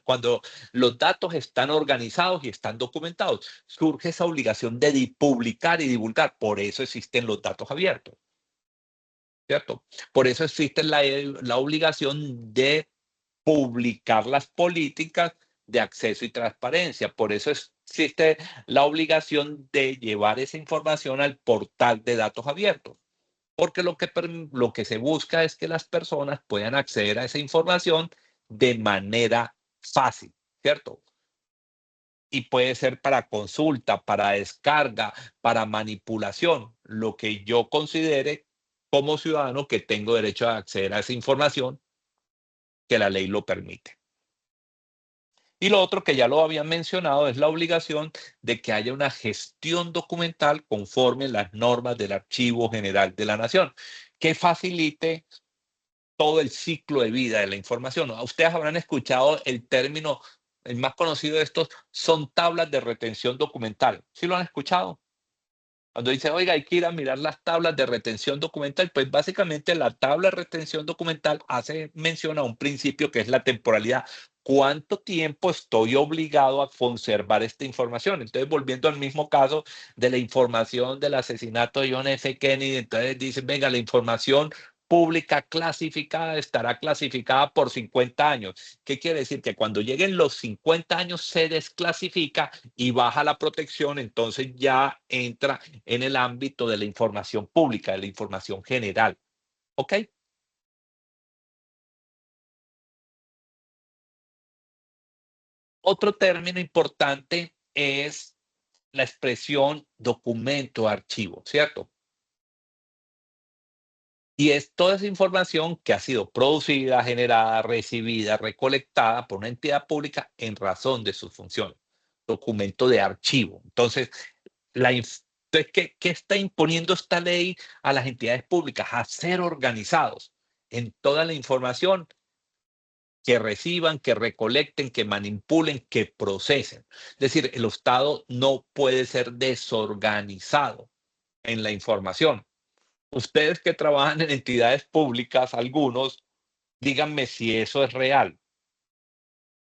cuando los datos están organizados y están documentados? Surge esa obligación de publicar y divulgar. Por eso existen los datos abiertos, ¿cierto? Por eso existe la obligación de publicar las políticas de acceso y transparencia. Por eso existe la obligación de llevar esa información al portal de datos abiertos. Porque lo que se busca es que las personas puedan acceder a esa información de manera fácil, ¿cierto? Y puede ser para consulta, para descarga, para manipulación, lo que yo considere como ciudadano que tengo derecho a acceder a esa información, que la ley lo permite. Y lo otro que ya lo habían mencionado es la obligación de que haya una gestión documental conforme las normas del Archivo General de la Nación, que facilite todo el ciclo de vida de la información. Ustedes habrán escuchado el término, el más conocido de estos, son tablas de retención documental. ¿Sí lo han escuchado? Cuando dice, oiga, hay que ir a mirar las tablas de retención documental, pues básicamente la tabla de retención documental hace mención a un principio que es la temporalidad. ¿Cuánto tiempo estoy obligado a conservar esta información? Entonces, volviendo al mismo caso de la información del asesinato de John F. Kennedy, entonces dicen, venga, la información pública clasificada estará clasificada por 50 años. ¿Qué quiere decir? Que cuando lleguen los 50 años se desclasifica y baja la protección, entonces ya entra en el ámbito de la información pública, de la información general. ¿Ok? Otro término importante es la expresión documento, archivo, ¿cierto? Y es toda esa información que ha sido producida, generada, recibida, recolectada por una entidad pública en razón de sus funciones. Documento de archivo. Entonces, entonces, ¿qué está imponiendo esta ley a las entidades públicas? A ser organizados en toda la información que reciban, que recolecten, que manipulen, que procesen. Es decir, el Estado no puede ser desorganizado en la información. Ustedes que trabajan en entidades públicas, algunos, díganme si eso es real.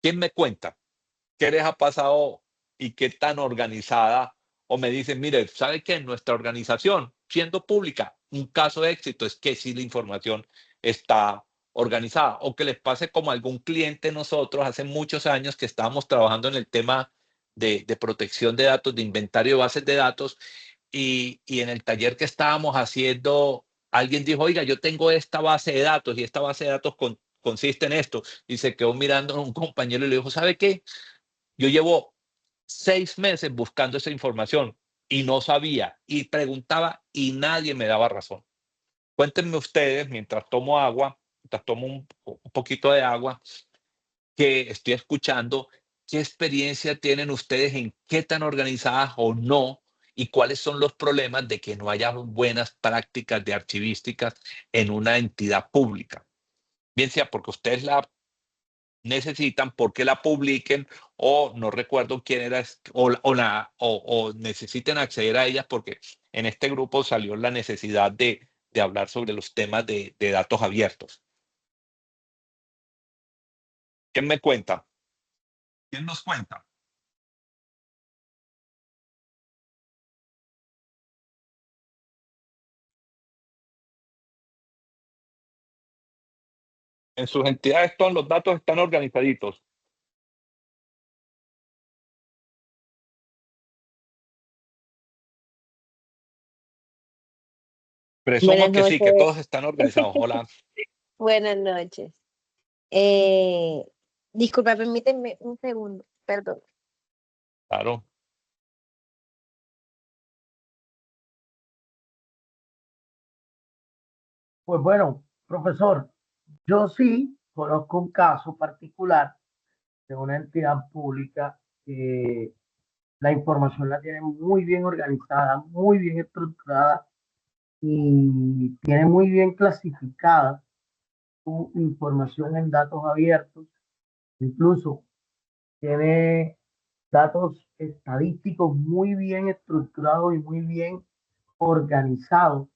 ¿Quién me cuenta? ¿Qué les ha pasado y qué tan organizada? O me dicen, mire, ¿sabe qué? Nuestra organización, siendo pública, un caso de éxito es que sí la información está organizada. O que les pase como a algún cliente nosotros hace muchos años que estábamos trabajando en el tema de protección de datos, de inventario de bases de datos, y en el taller que estábamos haciendo, alguien dijo, oiga, yo tengo esta base de datos y esta base de datos consiste en esto. Y se quedó mirando a un compañero y le dijo, ¿sabe qué? Yo llevo 6 meses buscando esa información y no sabía y preguntaba y nadie me daba razón. Cuéntenme ustedes, mientras tomo agua, mientras tomo un poquito de agua, que estoy escuchando, qué experiencia tienen ustedes en qué tan organizadas o no y cuáles son los problemas de que no haya buenas prácticas de archivísticas en una entidad pública. Bien sea porque ustedes la necesitan porque la publiquen o no recuerdo quién era o necesiten acceder a ellas porque en este grupo salió la necesidad de hablar sobre los temas de datos abiertos. ¿Quién me cuenta? ¿Quién nos cuenta? En sus entidades todos los datos están organizaditos. Presumo Buenas que sí, noches, que todos están organizados. Hola, buenas noches. Eh, Disculpa, permíteme un segundo, perdón. claro. Pues bueno, profesor, yo sí conozco un caso particular de una entidad pública que la información la tiene muy bien organizada, muy bien estructurada y tiene muy bien clasificada su información en datos abiertos. Incluso tiene datos estadísticos muy bien estructurados y muy bien organizados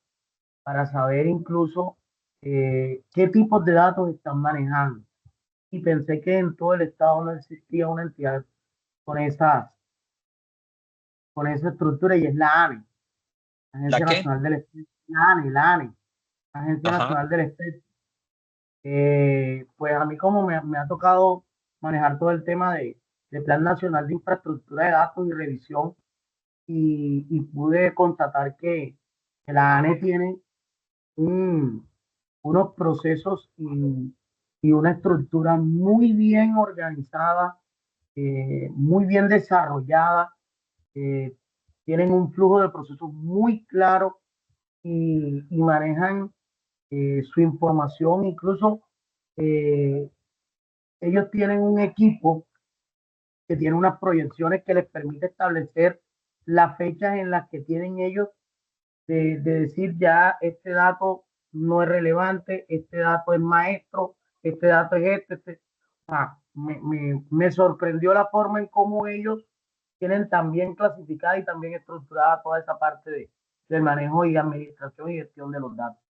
para saber incluso qué tipos de datos están manejando. Y pensé que en todo el estado no existía una entidad con con esa estructura y es la ANE, ¿La Agencia qué? Nacional del Espectro. La ANE, Agencia Ajá. Nacional del Espectro. Pues a mí como me ha tocado manejar todo el tema de Plan Nacional de Infraestructura de Datos y Revisión y pude constatar que la ANE tiene un, unos procesos y una estructura muy bien organizada, muy bien desarrollada, eh, tienen un flujo de procesos muy claro y manejan su información. Incluso eh, ellos tienen un equipo que tiene unas proyecciones que les permite establecer las fechas en las que tienen ellos de decir ya este dato no es relevante, este dato es maestro, este dato es este. Me sorprendió la forma en cómo ellos tienen también clasificada y también estructurada toda esa parte del manejo y administración y gestión de los datos.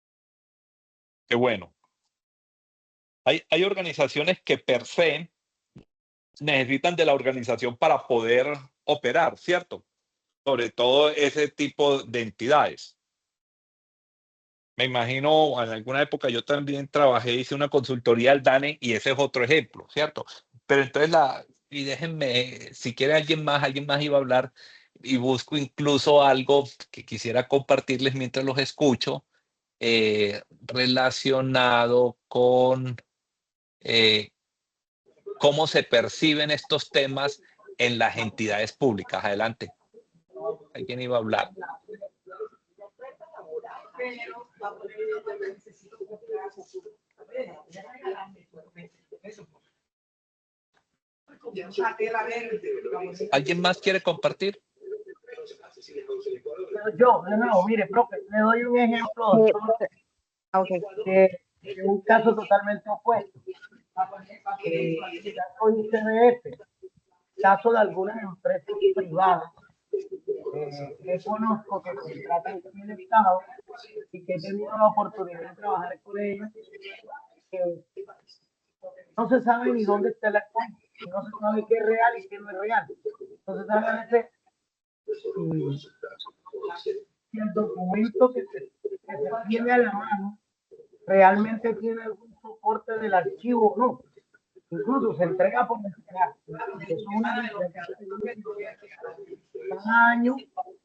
Qué bueno. Hay organizaciones que per se necesitan de la organización para poder operar, ¿cierto? Sobre todo ese tipo de entidades. Me imagino, en alguna época yo también trabajé, hice una consultoría al DANE y ese es otro ejemplo, ¿cierto? Pero entonces, y déjenme, si quiere alguien más iba a hablar y busco incluso algo que quisiera compartirles mientras los escucho, relacionado con cómo se perciben estos temas en las entidades públicas. Adelante. ¿Alguien iba a hablar? ¿Alguien más quiere compartir? Yo, de nuevo, mire, profe, le doy un ejemplo de un caso totalmente opuesto. El caso de ICBF, caso de algunas empresas privadas que conozco que contratan con el Estado y que he tenido la oportunidad de trabajar con ellos, que no se sabe ni dónde está la cuenta, no se sabe qué es real y qué no es real. Entonces, a veces, si el documento que se tiene a la mano realmente tiene algún soporte del archivo o no. Incluso se entrega por entregar. Es una cada año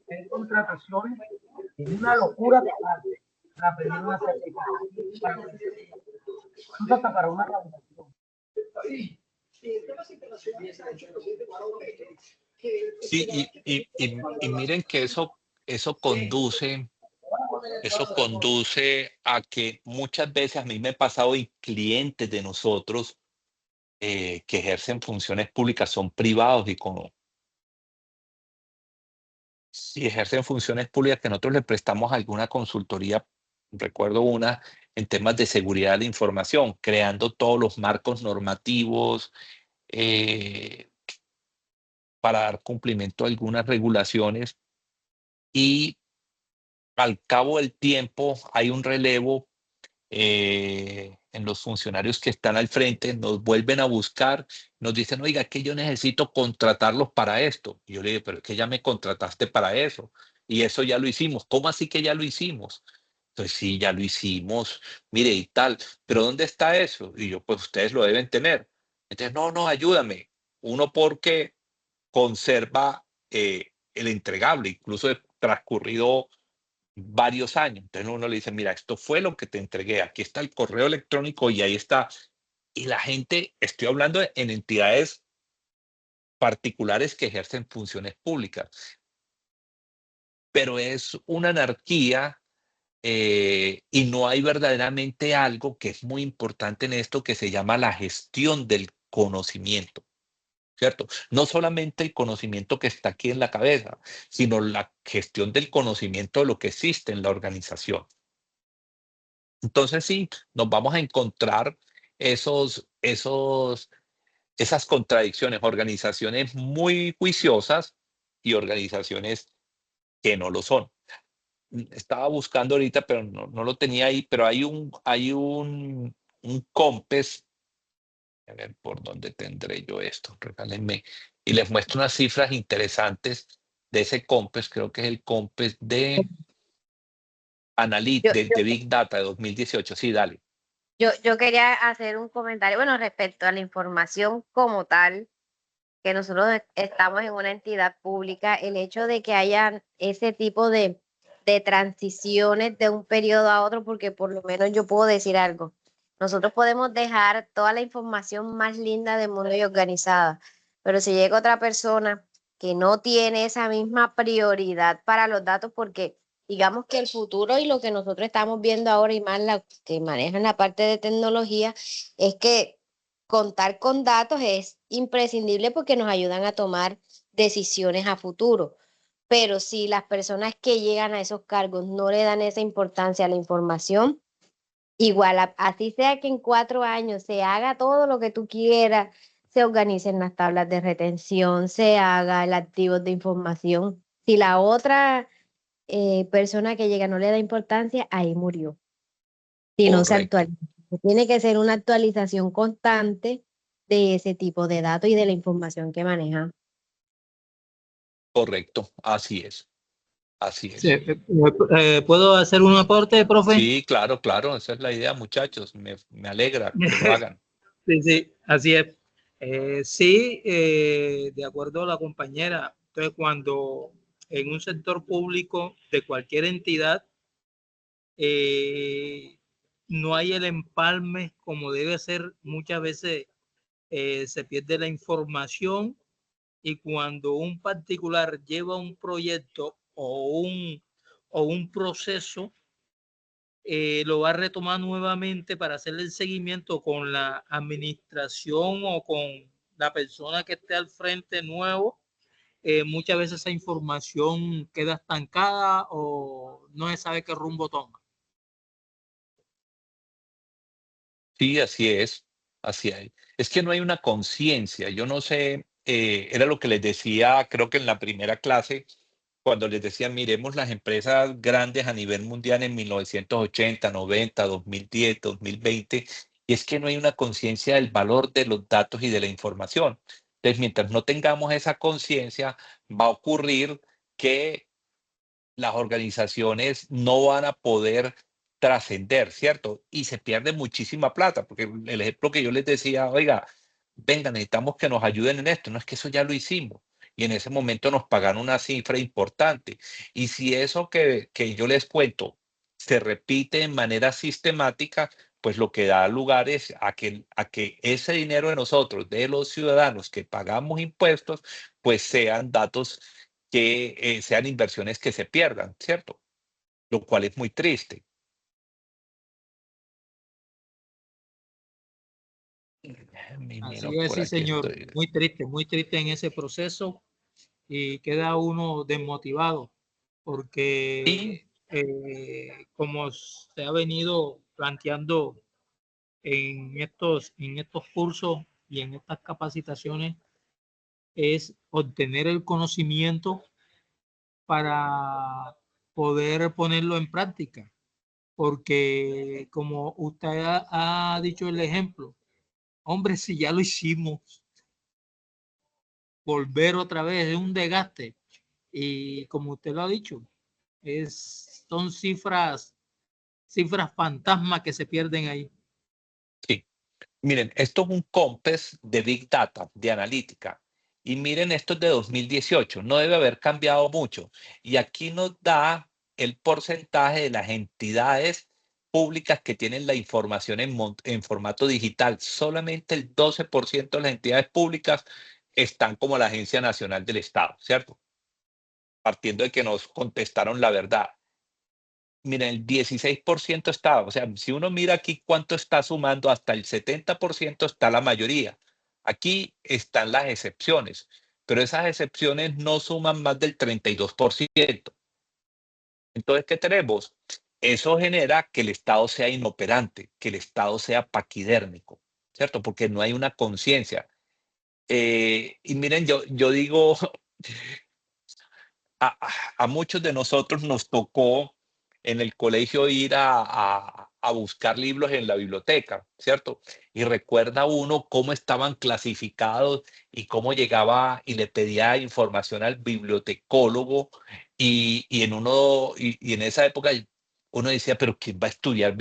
hay contrataciones, es una locura total para pedir una certificación, hasta para una rehabilitación. Sí, y miren que eso conduce a que muchas veces a mí me ha pasado y clientes de nosotros que ejercen funciones públicas son privados y si ejercen funciones públicas que nosotros les prestamos alguna consultoría, recuerdo una en temas de seguridad de la información, creando todos los marcos normativos para dar cumplimiento a algunas regulaciones y al cabo del tiempo hay un relevo en los funcionarios que están al frente, nos vuelven a buscar, nos dicen, oiga, que yo necesito contratarlos para esto. Y yo le digo, pero es que ya me contrataste para eso. Y eso ya lo hicimos. ¿Cómo así que ya lo hicimos? Entonces, sí, ya lo hicimos. Mire, y tal. Pero ¿dónde está eso? Y yo, pues ustedes lo deben tener. Entonces, no, ayúdame. Uno porque conserva el entregable, incluso transcurrido varios años. Entonces uno le dice, mira, esto fue lo que te entregué, aquí está el correo electrónico y ahí está. Y la gente, estoy hablando en entidades particulares que ejercen funciones públicas, pero es una anarquía y no hay verdaderamente algo que es muy importante en esto que se llama la gestión del conocimiento. ¿Cierto? No solamente el conocimiento que está aquí en la cabeza, sino la gestión del conocimiento de lo que existe en la organización. Entonces sí, nos vamos a encontrar esas contradicciones, organizaciones muy juiciosas y organizaciones que no lo son. Estaba buscando ahorita, pero no lo tenía ahí, pero hay un COMPES, a ver por dónde tendré yo esto, regálenme, y les muestro unas cifras interesantes de ese COMPES, creo que es el COMPES de de Big Data de 2018, sí, dale. Yo quería hacer un comentario, bueno, respecto a la información como tal, que nosotros estamos en una entidad pública, el hecho de que haya ese tipo de transiciones de un periodo a otro, porque por lo menos yo puedo decir algo. Nosotros podemos dejar toda la información más linda del mundo y organizada, pero si llega otra persona que no tiene esa misma prioridad para los datos, porque digamos que el futuro y lo que nosotros estamos viendo ahora y más la que manejan la parte de tecnología es que contar con datos es imprescindible porque nos ayudan a tomar decisiones a futuro. Pero si las personas que llegan a esos cargos no le dan esa importancia a la información, igual, así sea que en 4 años se haga todo lo que tú quieras, se organicen las tablas de retención, se haga el activo de información. Si la otra persona que llega no le da importancia, ahí murió. Si no se Correcto. actualiza. Tiene que ser una actualización constante de ese tipo de datos y de la información que manejan. Correcto, así es. Así Sí, es. ¿puedo hacer un aporte, profe? Sí, claro, claro, esa es la idea, muchachos. Me alegra que lo hagan. Sí, sí, así es. Sí, de acuerdo a la compañera, entonces cuando en un sector público de cualquier entidad no hay el empalme como debe ser, muchas veces se pierde la información y cuando un particular lleva un proyecto o un proceso, lo va a retomar nuevamente para hacerle el seguimiento con la administración o con la persona que esté al frente nuevo. Muchas veces esa información queda estancada o no se sabe qué rumbo toma. Sí, así es. Así es. Es que no hay una conciencia. Yo no sé, era lo que les decía, creo que en la primera clase, cuando les decía, miremos las empresas grandes a nivel mundial en 1980, 90, 2010, 2020, y es que no hay una conciencia del valor de los datos y de la información. Entonces, mientras no tengamos esa conciencia, va a ocurrir que las organizaciones no van a poder trascender, ¿cierto? Y se pierde muchísima plata, porque el ejemplo que yo les decía, oiga, venga, necesitamos que nos ayuden en esto, no es que eso ya lo hicimos. Y en ese momento nos pagan una cifra importante. Y si eso que yo les cuento se repite de manera sistemática, pues lo que da lugar es a que ese dinero de nosotros, de los ciudadanos que pagamos impuestos, pues sean datos que sean inversiones que se pierdan, ¿cierto? Lo cual es muy triste. Así Miro es, por sí, aquí señor. estoy. Muy triste en ese proceso y queda uno desmotivado Y porque como se ha venido planteando en estos cursos y en estas capacitaciones, es obtener el conocimiento para poder ponerlo en práctica. Porque como usted ha dicho el ejemplo, hombre, si ya lo hicimos, volver otra vez es un desgaste. Y como usted lo ha dicho, son cifras fantasmas que se pierden ahí. sí, miren, esto es un COMPES de Big Data, de analítica. Y miren, esto es de 2018, no debe haber cambiado mucho. Y aquí nos da el porcentaje de las entidades públicas que tienen la información en formato digital. Solamente el 12% de las entidades públicas están como la Agencia Nacional del Estado, ¿cierto? Partiendo de que nos contestaron la verdad. Mira, el 16% está, o sea, si uno mira aquí cuánto está sumando, hasta el 70% está la mayoría. Aquí están las excepciones, pero esas excepciones no suman más del 32%. Entonces, ¿qué tenemos? Eso genera que el Estado sea inoperante, que el Estado sea paquidérmico, ¿cierto? Porque no hay una conciencia. Y miren, yo digo, a muchos de nosotros nos tocó en el colegio ir a buscar libros en la biblioteca, ¿cierto? Y recuerda uno cómo estaban clasificados y cómo llegaba y le pedía información al bibliotecólogo y en esa época uno decía, pero ¿quién va a estudiar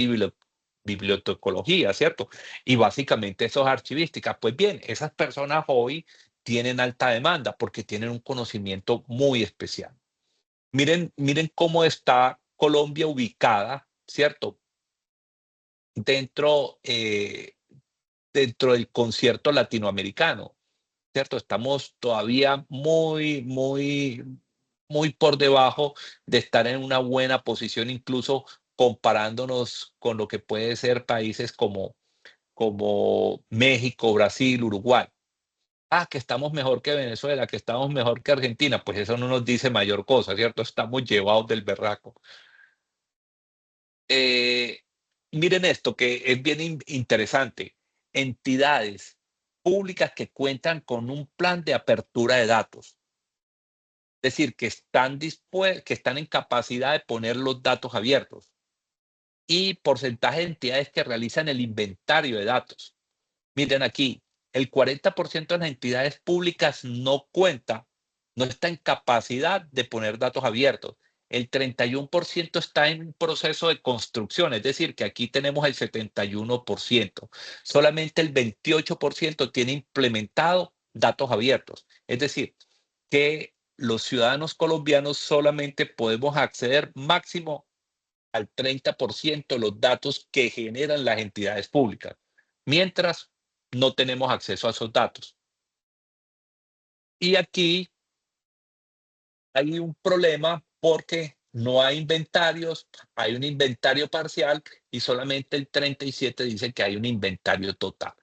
bibliotecología, ¿cierto? Y básicamente eso es archivística. Pues bien, esas personas hoy tienen alta demanda porque tienen un conocimiento muy especial. Miren cómo está Colombia ubicada, ¿cierto? Dentro, dentro del concierto latinoamericano, ¿cierto? Estamos todavía muy por debajo de estar en una buena posición, incluso comparándonos con lo que puede ser países como México, Brasil, Uruguay. Ah, que estamos mejor que Venezuela, que estamos mejor que Argentina, pues eso no nos dice mayor cosa, ¿cierto? Estamos llevados del berraco. Miren esto, que es bien interesante. Entidades públicas que cuentan con un plan de apertura de datos. Es decir, que están en capacidad de poner los datos abiertos. Y porcentaje de entidades que realizan el inventario de datos. Miren aquí, el 40% de las entidades públicas no está en capacidad de poner datos abiertos. El 31% está en proceso de construcción, es decir, que aquí tenemos el 71%. Solamente el 28% tiene implementado datos abiertos. Es decir, que los ciudadanos colombianos solamente podemos acceder máximo al 30% de los datos que generan las entidades públicas, mientras no tenemos acceso a esos datos. Y aquí hay un problema porque no hay inventarios, hay un inventario parcial y solamente el 37 dice que hay un inventario total.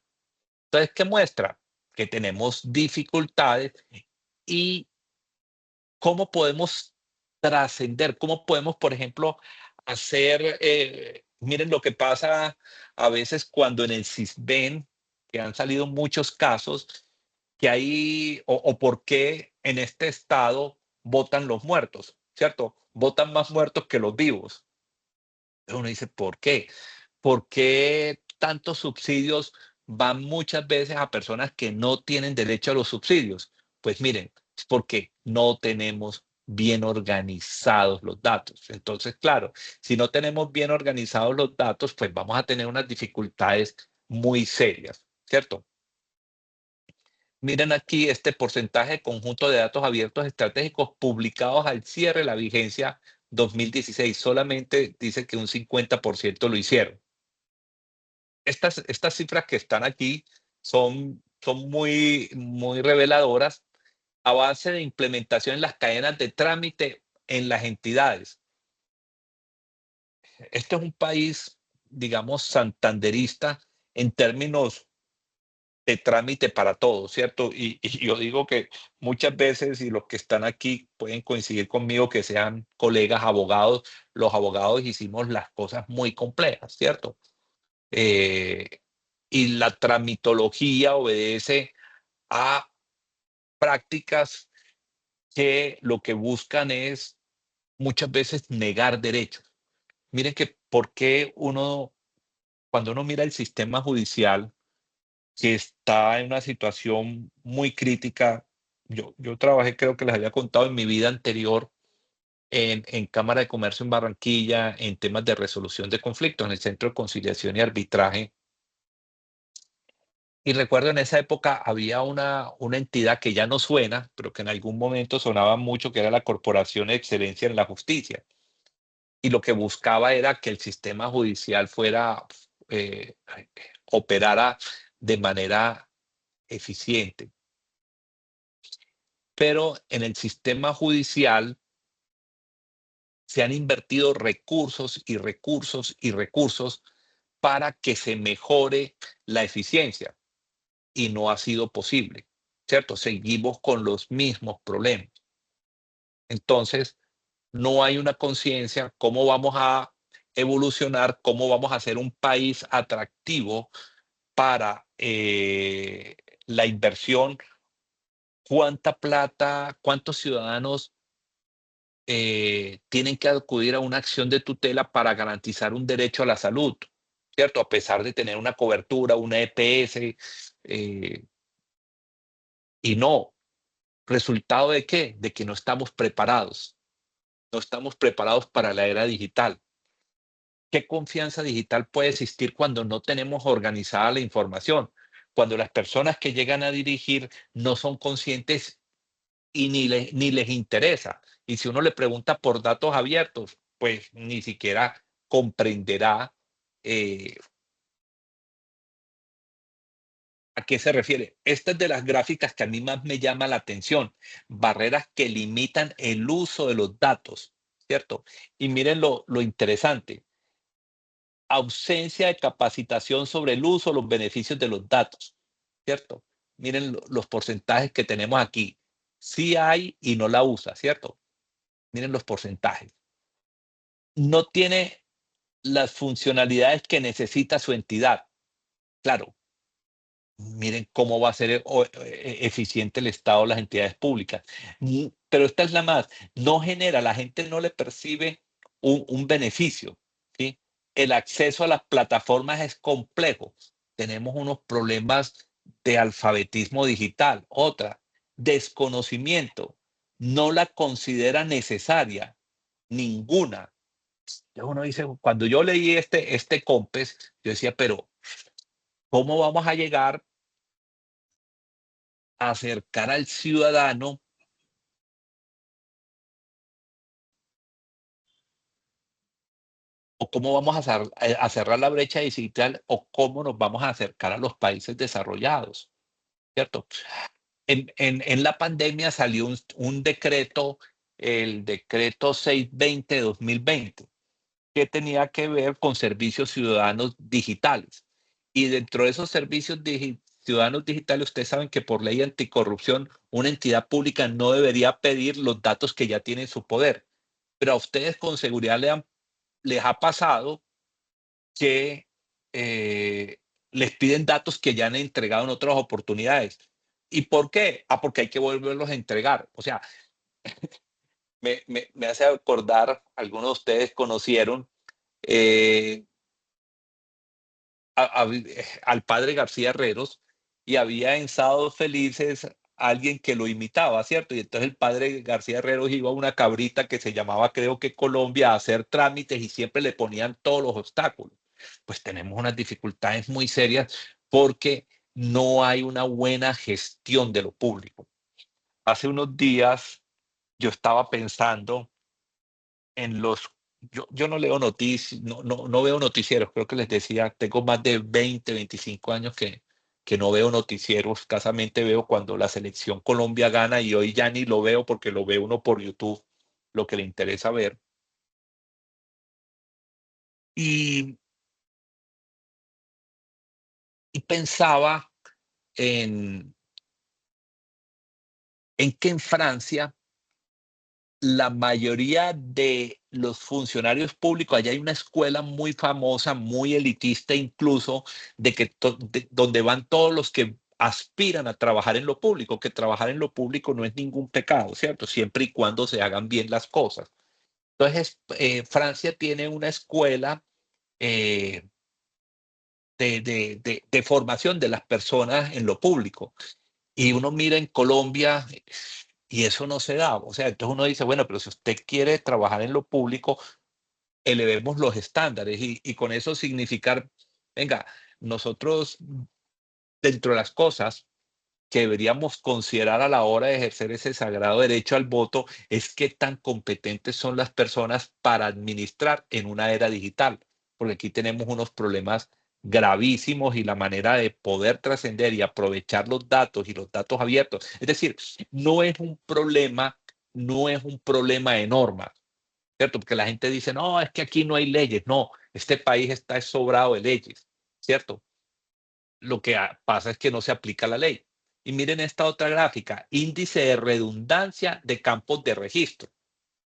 Entonces, ¿qué muestra? Que tenemos dificultades y cómo podemos trascender, cómo podemos, por ejemplo, hacer, miren lo que pasa a veces cuando en el CISBEN, que han salido muchos casos, que hay, o por qué en este estado votan los muertos, ¿cierto? Votan más muertos que los vivos. Uno dice, ¿por qué? ¿Por qué tantos subsidios van muchas veces a personas que no tienen derecho a los subsidios? Pues miren, es porque no tenemos bien organizados los datos. Entonces, claro, si no tenemos bien organizados los datos, pues vamos a tener unas dificultades muy serias, ¿cierto? Miren aquí este porcentaje de conjunto de datos abiertos estratégicos publicados al cierre de la vigencia 2016. Solamente dice que un 50% lo hicieron. Estas cifras que están aquí son muy, muy reveladoras a base de implementación en las cadenas de trámite en las entidades. Este es un país, digamos, santanderista en términos de trámite para todos, ¿cierto? Y yo digo que muchas veces, y los que están aquí pueden coincidir conmigo, que sean colegas abogados, los abogados hicimos las cosas muy complejas, ¿cierto? Y la tramitología obedece a prácticas que lo que buscan es muchas veces negar derechos. Miren que por qué cuando uno mira el sistema judicial, que está en una situación muy crítica. Yo trabajé, creo que les había contado en mi vida anterior, en Cámara de Comercio en Barranquilla, en temas de resolución de conflictos, en el Centro de Conciliación y Arbitraje. Y recuerdo en esa época había una entidad que ya no suena, pero que en algún momento sonaba mucho, que era la Corporación de Excelencia en la Justicia. Y lo que buscaba era que el sistema judicial operara de manera eficiente. Pero en el sistema judicial se han invertido recursos y recursos y recursos para que se mejore la eficiencia y no ha sido posible, ¿cierto? Seguimos con los mismos problemas. Entonces, no hay una conciencia cómo vamos a evolucionar, cómo vamos a hacer un país atractivo para la inversión, cuánta plata, cuántos ciudadanos tienen que acudir a una acción de tutela para garantizar un derecho a la salud, ¿cierto? A pesar de tener una cobertura, una EPS, y no. ¿Resultado de qué? De que no estamos preparados. No estamos preparados para la era digital. ¿Qué confianza digital puede existir cuando no tenemos organizada la información? Cuando las personas que llegan a dirigir no son conscientes y ni les interesa. Y si uno le pregunta por datos abiertos, pues ni siquiera comprenderá a qué se refiere. Esta es de las gráficas que a mí más me llama la atención. Barreras que limitan el uso de los datos, ¿cierto? Y miren lo interesante. ausencia de capacitación sobre el uso, los beneficios de los datos, ¿cierto? Miren los porcentajes que tenemos aquí. Sí hay y no la usa, ¿cierto? Miren los porcentajes. No tiene las funcionalidades que necesita su entidad. Claro, miren cómo va a ser eficiente el Estado, las entidades públicas. Pero esta es la más, no genera, la gente no le percibe un beneficio, ¿sí? El acceso a las plataformas es complejo. Tenemos unos problemas de alfabetismo digital. Otra, desconocimiento. No la considera necesaria, ninguna. Uno dice, cuando yo leí este COMPES, yo decía, pero ¿cómo vamos a llegar a acercar al ciudadano o cómo vamos a cerrar la brecha digital o cómo nos vamos a acercar a los países desarrollados, ¿cierto? En la pandemia salió un decreto, el decreto 620 de 2020, que tenía que ver con servicios ciudadanos digitales. Y dentro de esos servicios ciudadanos digitales, ustedes saben que por ley anticorrupción, una entidad pública no debería pedir los datos que ya tiene en su poder. Pero a ustedes con seguridad les ha pasado que les piden datos que ya han entregado en otras oportunidades. ¿Y por qué? Porque hay que volverlos a entregar. O sea, me hace acordar, algunos de ustedes conocieron eh, al padre García Herreros y había en Sábados Felices alguien que lo imitaba, ¿cierto? Y entonces el padre García Herreros iba a una cabrita que se llamaba, creo que Colombia, a hacer trámites y siempre le ponían todos los obstáculos. Pues tenemos unas dificultades muy serias porque no hay una buena gestión de lo público. Hace unos días yo estaba pensando en yo no leo noticias, no veo noticieros, creo que les decía, tengo más de 20, 25 años que no veo noticieros, escasamente veo cuando la selección Colombia gana y hoy ya ni lo veo porque lo ve uno por YouTube, lo que le interesa ver. Y, y pensaba en, en que en Francia la mayoría de los funcionarios públicos, allá hay una escuela muy famosa, muy elitista incluso, de que donde van todos los que aspiran a trabajar en lo público, que trabajar en lo público no es ningún pecado, ¿cierto? Siempre y cuando se hagan bien las cosas. Entonces, Francia tiene una escuela eh, de formación de las personas en lo público. Y uno mira en Colombia y eso no se da. O sea, entonces uno dice, bueno, pero si usted quiere trabajar en lo público, elevemos los estándares y con eso significar, venga, nosotros dentro de las cosas que deberíamos considerar a la hora de ejercer ese sagrado derecho al voto es qué tan competentes son las personas para administrar en una era digital, porque aquí tenemos unos problemas gravísimos y la manera de poder trascender y aprovechar los datos y los datos abiertos. Es decir, no es un problema de normas, ¿cierto? Porque la gente dice, no, es que aquí no hay leyes. No, este país está sobrado de leyes, ¿cierto? Lo que pasa es que no se aplica la ley. Y miren esta otra gráfica, índice de redundancia de campos de registro.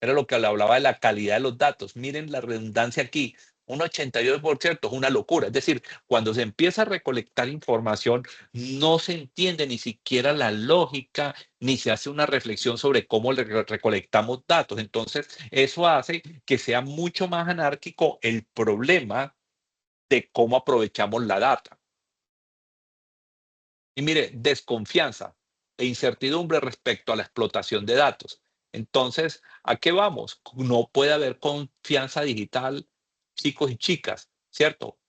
Era lo que le hablaba de la calidad de los datos. Miren la redundancia aquí, un 82% es una locura. Es decir, cuando se empieza a recolectar información, no se entiende ni siquiera la lógica, ni se hace una reflexión sobre cómo recolectamos datos. Entonces, eso hace que sea mucho más anárquico el problema de cómo aprovechamos la data. Y mire, desconfianza e incertidumbre respecto a la explotación de datos. Entonces, ¿a qué vamos? No puede haber confianza digital, chicos y chicas, ¿cierto?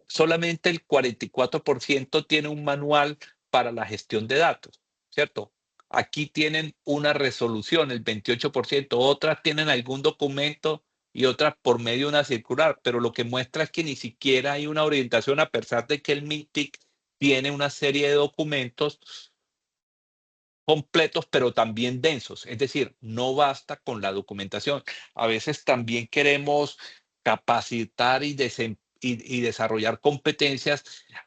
Solamente el 44% tiene un manual para la gestión de datos, ¿cierto? Aquí tienen una resolución, el 28%, otras tienen algún documento y otras por medio de una circular, pero lo que muestra es que ni siquiera hay una orientación a pesar de que el MINTIC tiene una serie de documentos completos, pero también densos. Es decir, no basta con la documentación. A veces también queremos capacitar y desarrollar competencias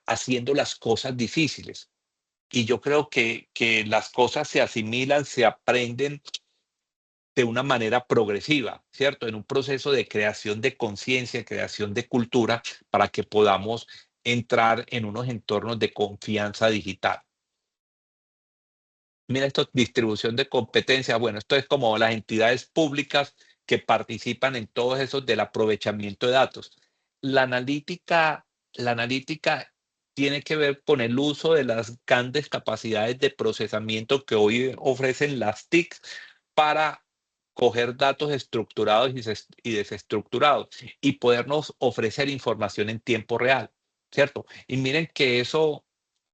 haciendo las cosas difíciles. Y yo creo que las cosas se asimilan, se aprenden de una manera progresiva, ¿cierto? En un proceso de creación de conciencia, creación de cultura, para que podamos entrar en unos entornos de confianza digital. Mira esto, distribución de competencias. Bueno, esto es como las entidades públicas que participan en todos esos del aprovechamiento de datos. La analítica tiene que ver con el uso de las grandes capacidades de procesamiento que hoy ofrecen las TICs para coger datos estructurados y desestructurados y podernos ofrecer información en tiempo real, ¿cierto? Y miren que eso,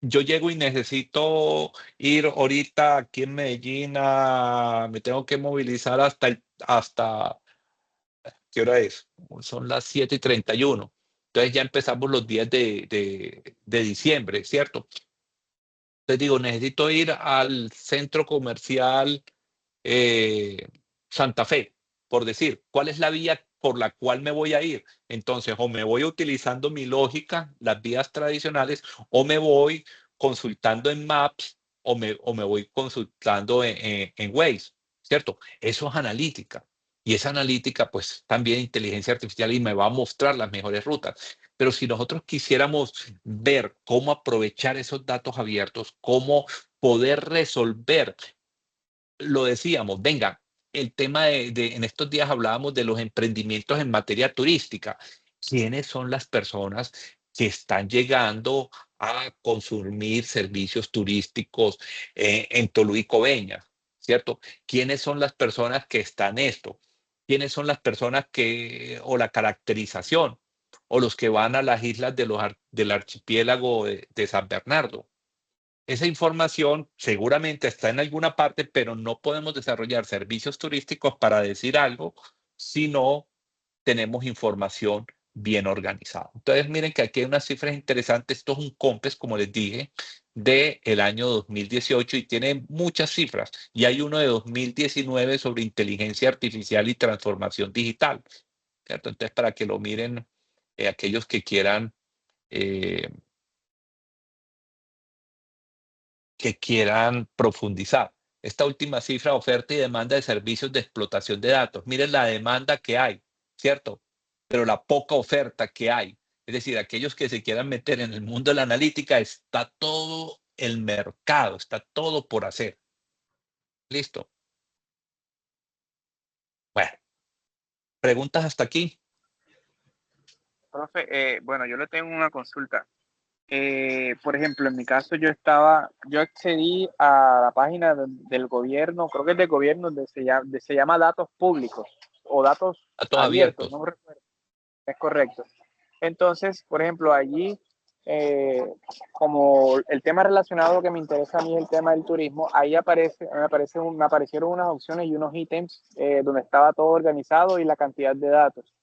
yo llego y necesito ir ahorita aquí en Medellín, me tengo que movilizar hasta, ¿qué hora es? Son las 7:31. Entonces ya empezamos los días de diciembre, ¿cierto? Entonces digo, necesito ir al centro comercial Santa Fe, por decir, ¿cuál es la vía por la cual me voy a ir? Entonces, o me voy utilizando mi lógica, las vías tradicionales, o me voy consultando en Maps, o me voy consultando en Waze, ¿cierto? Eso es analítica. Y esa analítica, pues también inteligencia artificial y me va a mostrar las mejores rutas. Pero si nosotros quisiéramos ver cómo aprovechar esos datos abiertos, cómo poder resolver, lo decíamos, venga, el tema en estos días hablábamos de los emprendimientos en materia turística. ¿Quiénes son las personas que están llegando a consumir servicios turísticos en Tolú y Coveñas? ¿Cierto? ¿Quiénes son las personas que están esto? ¿Quiénes son las personas o la caracterización, o los que van a las islas del archipiélago de San Bernardo? Esa información seguramente está en alguna parte, pero no podemos desarrollar servicios turísticos para decir algo si no tenemos información bien organizada. Entonces, miren que aquí hay unas cifras interesantes. Esto es un COMPES, como les dije, del año 2018 y tiene muchas cifras. Y hay uno de 2019 sobre inteligencia artificial y transformación digital, ¿cierto? Entonces, para que lo miren aquellos que quieran profundizar. Esta última cifra, oferta y demanda de servicios de explotación de datos. Miren la demanda que hay, ¿cierto? Pero la poca oferta que hay. Es decir, aquellos que se quieran meter en el mundo de la analítica, está todo el mercado, está todo por hacer. ¿Listo? Bueno, ¿preguntas hasta aquí? Profe, bueno, yo le tengo una consulta. Por ejemplo, en mi caso yo accedí a la página del gobierno, creo que es del gobierno, se llama datos públicos o datos Datos abiertos, abiertos. no recuerdo, es correcto. Entonces, por ejemplo, allí, como el tema relacionado que me interesa a mí es el tema del turismo, ahí me aparecieron unas opciones y unos ítems donde estaba todo organizado y la cantidad de datos.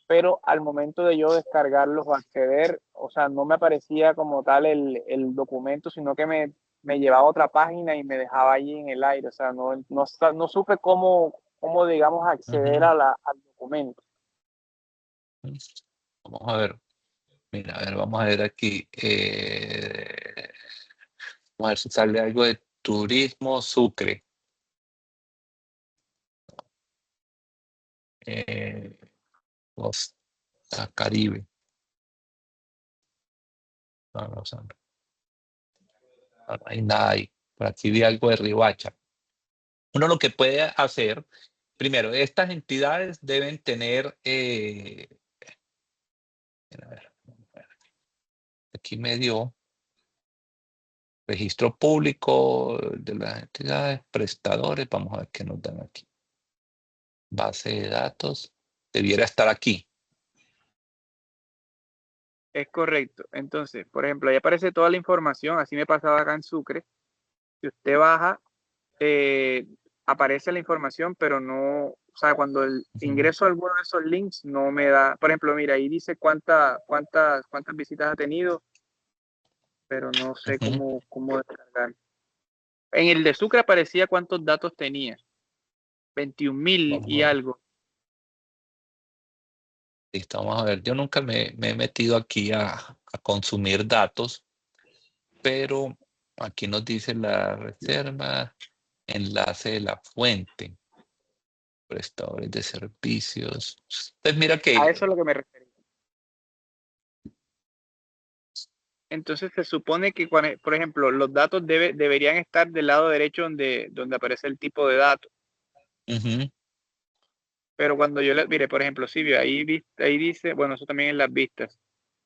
Pero al momento de yo descargarlos o acceder, o sea, no me aparecía como tal el documento, sino que me llevaba a otra página y me dejaba allí en el aire. O sea, no supe cómo, digamos, acceder al documento. Vamos a ver. Mira, a ver, vamos a ver aquí. Vamos a ver si sale algo de turismo Sucre. Costa Caribe. No hay nada ahí. Por aquí vi algo de Riohacha. Uno lo que puede hacer, primero, estas entidades deben tener, a ver, aquí me dio registro público de las entidades, prestadores, vamos a ver qué nos dan aquí. Base de datos, debiera estar aquí. Es correcto. Entonces, por ejemplo, ahí aparece toda la información, así me pasaba acá en Sucre. Si usted baja, aparece la información, pero no, o sea, cuando ingreso a alguno de esos links, no me da, por ejemplo, mira, ahí dice cuántas visitas ha tenido, pero no sé cómo descargar. En el de Sucre aparecía cuántos datos tenía. 21.000 y algo. Listo, vamos a ver. Yo nunca me he metido aquí a consumir datos, pero aquí nos dice la reserva, enlace de la fuente, prestadores de servicios. Entonces mira A que eso es lo que me refería. Entonces se supone que, por ejemplo, los datos deberían estar del lado derecho donde aparece el tipo de datos. ujú, Pero cuando yo mire, por ejemplo, Silvio, ahí dice, bueno, eso también en las vistas,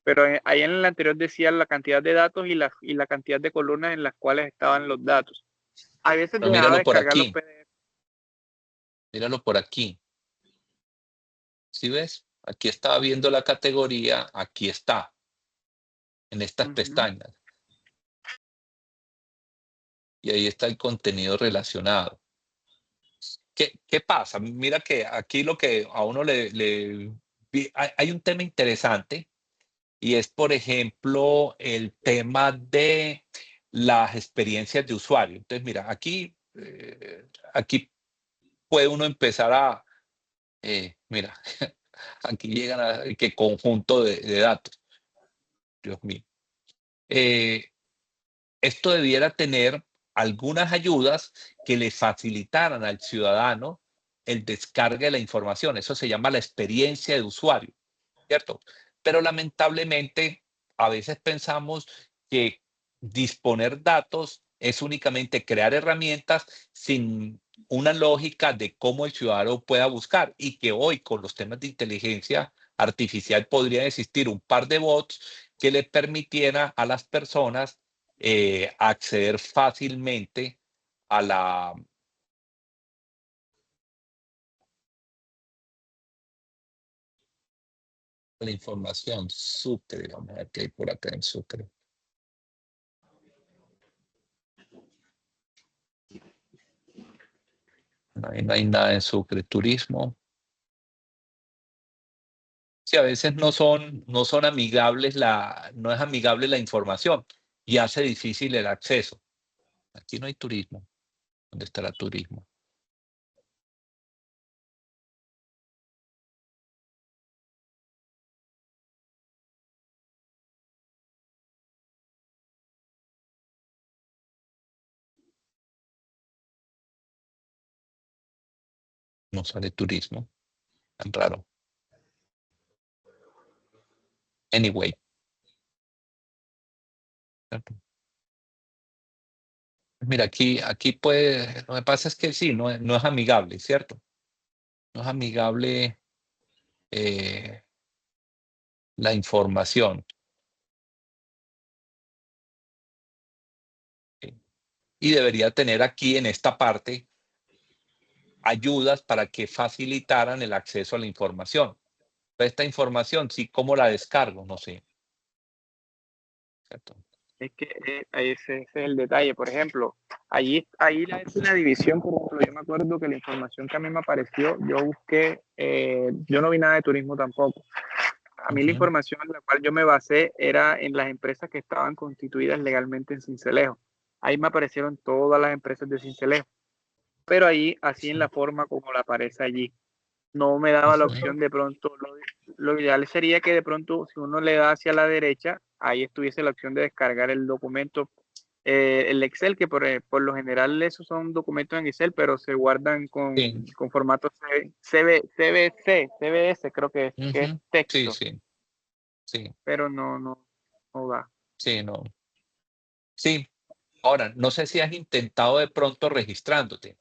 pero ahí en el anterior decía la cantidad de datos y la cantidad de columnas en las cuales estaban los datos. A veces pero dejaba míralo por descargar los aquí, PDF. míralo por aquí. ¿Sí ves? Aquí estaba viendo la categoría, aquí está, en estas pestañas. Y ahí está el contenido relacionado. ¿Qué pasa? Mira que aquí lo que a uno hay un tema interesante y es, por ejemplo, el tema de las experiencias de usuario. Entonces, mira, aquí puede uno empezar mira, aquí llegan a qué conjunto de datos. Dios mío. Esto debiera tener algunas ayudas que le facilitaran al ciudadano el descargue de la información. Eso se llama la experiencia de usuario, ¿cierto? Pero lamentablemente a veces pensamos que disponer datos es únicamente crear herramientas sin una lógica de cómo el ciudadano pueda buscar, y que hoy con los temas de inteligencia artificial podría existir un par de bots que le permitiera a las personas acceder fácilmente a la información. Sucre, vamos a ver qué hay por acá en Sucre. No hay nada en Sucre. Turismo. Sí, a veces no son amigables, no es amigable la información y hace difícil el acceso. Aquí no hay turismo. ¿Dónde estará turismo? No sale turismo. Tan raro. Anyway. Mira, aquí puede, lo que pasa es que sí, no es amigable, ¿cierto? No es amigable la información. Y debería tener aquí en esta parte ayudas para que facilitaran el acceso a la información. Esta información, sí, ¿cómo la descargo? No sé. ¿Cierto? Es que ese es el detalle. Por ejemplo, ahí es una división. Por ejemplo, yo me acuerdo que la información que a mí me apareció, yo busqué, yo no vi nada de turismo tampoco. A mí la información en la cual yo me basé era en las empresas que estaban constituidas legalmente en Sincelejo. Ahí me aparecieron todas las empresas de Sincelejo, pero ahí así en la forma como la aparece allí. No me daba la opción de pronto, lo ideal sería que de pronto si uno le da hacia la derecha, ahí estuviese la opción de descargar el documento, el Excel, que por lo general esos son documentos en Excel, pero se guardan Sí. con formato CBS, creo que es texto, Sí, pero no va. sí, no. Sí. Ahora, no sé si has intentado de pronto registrándote.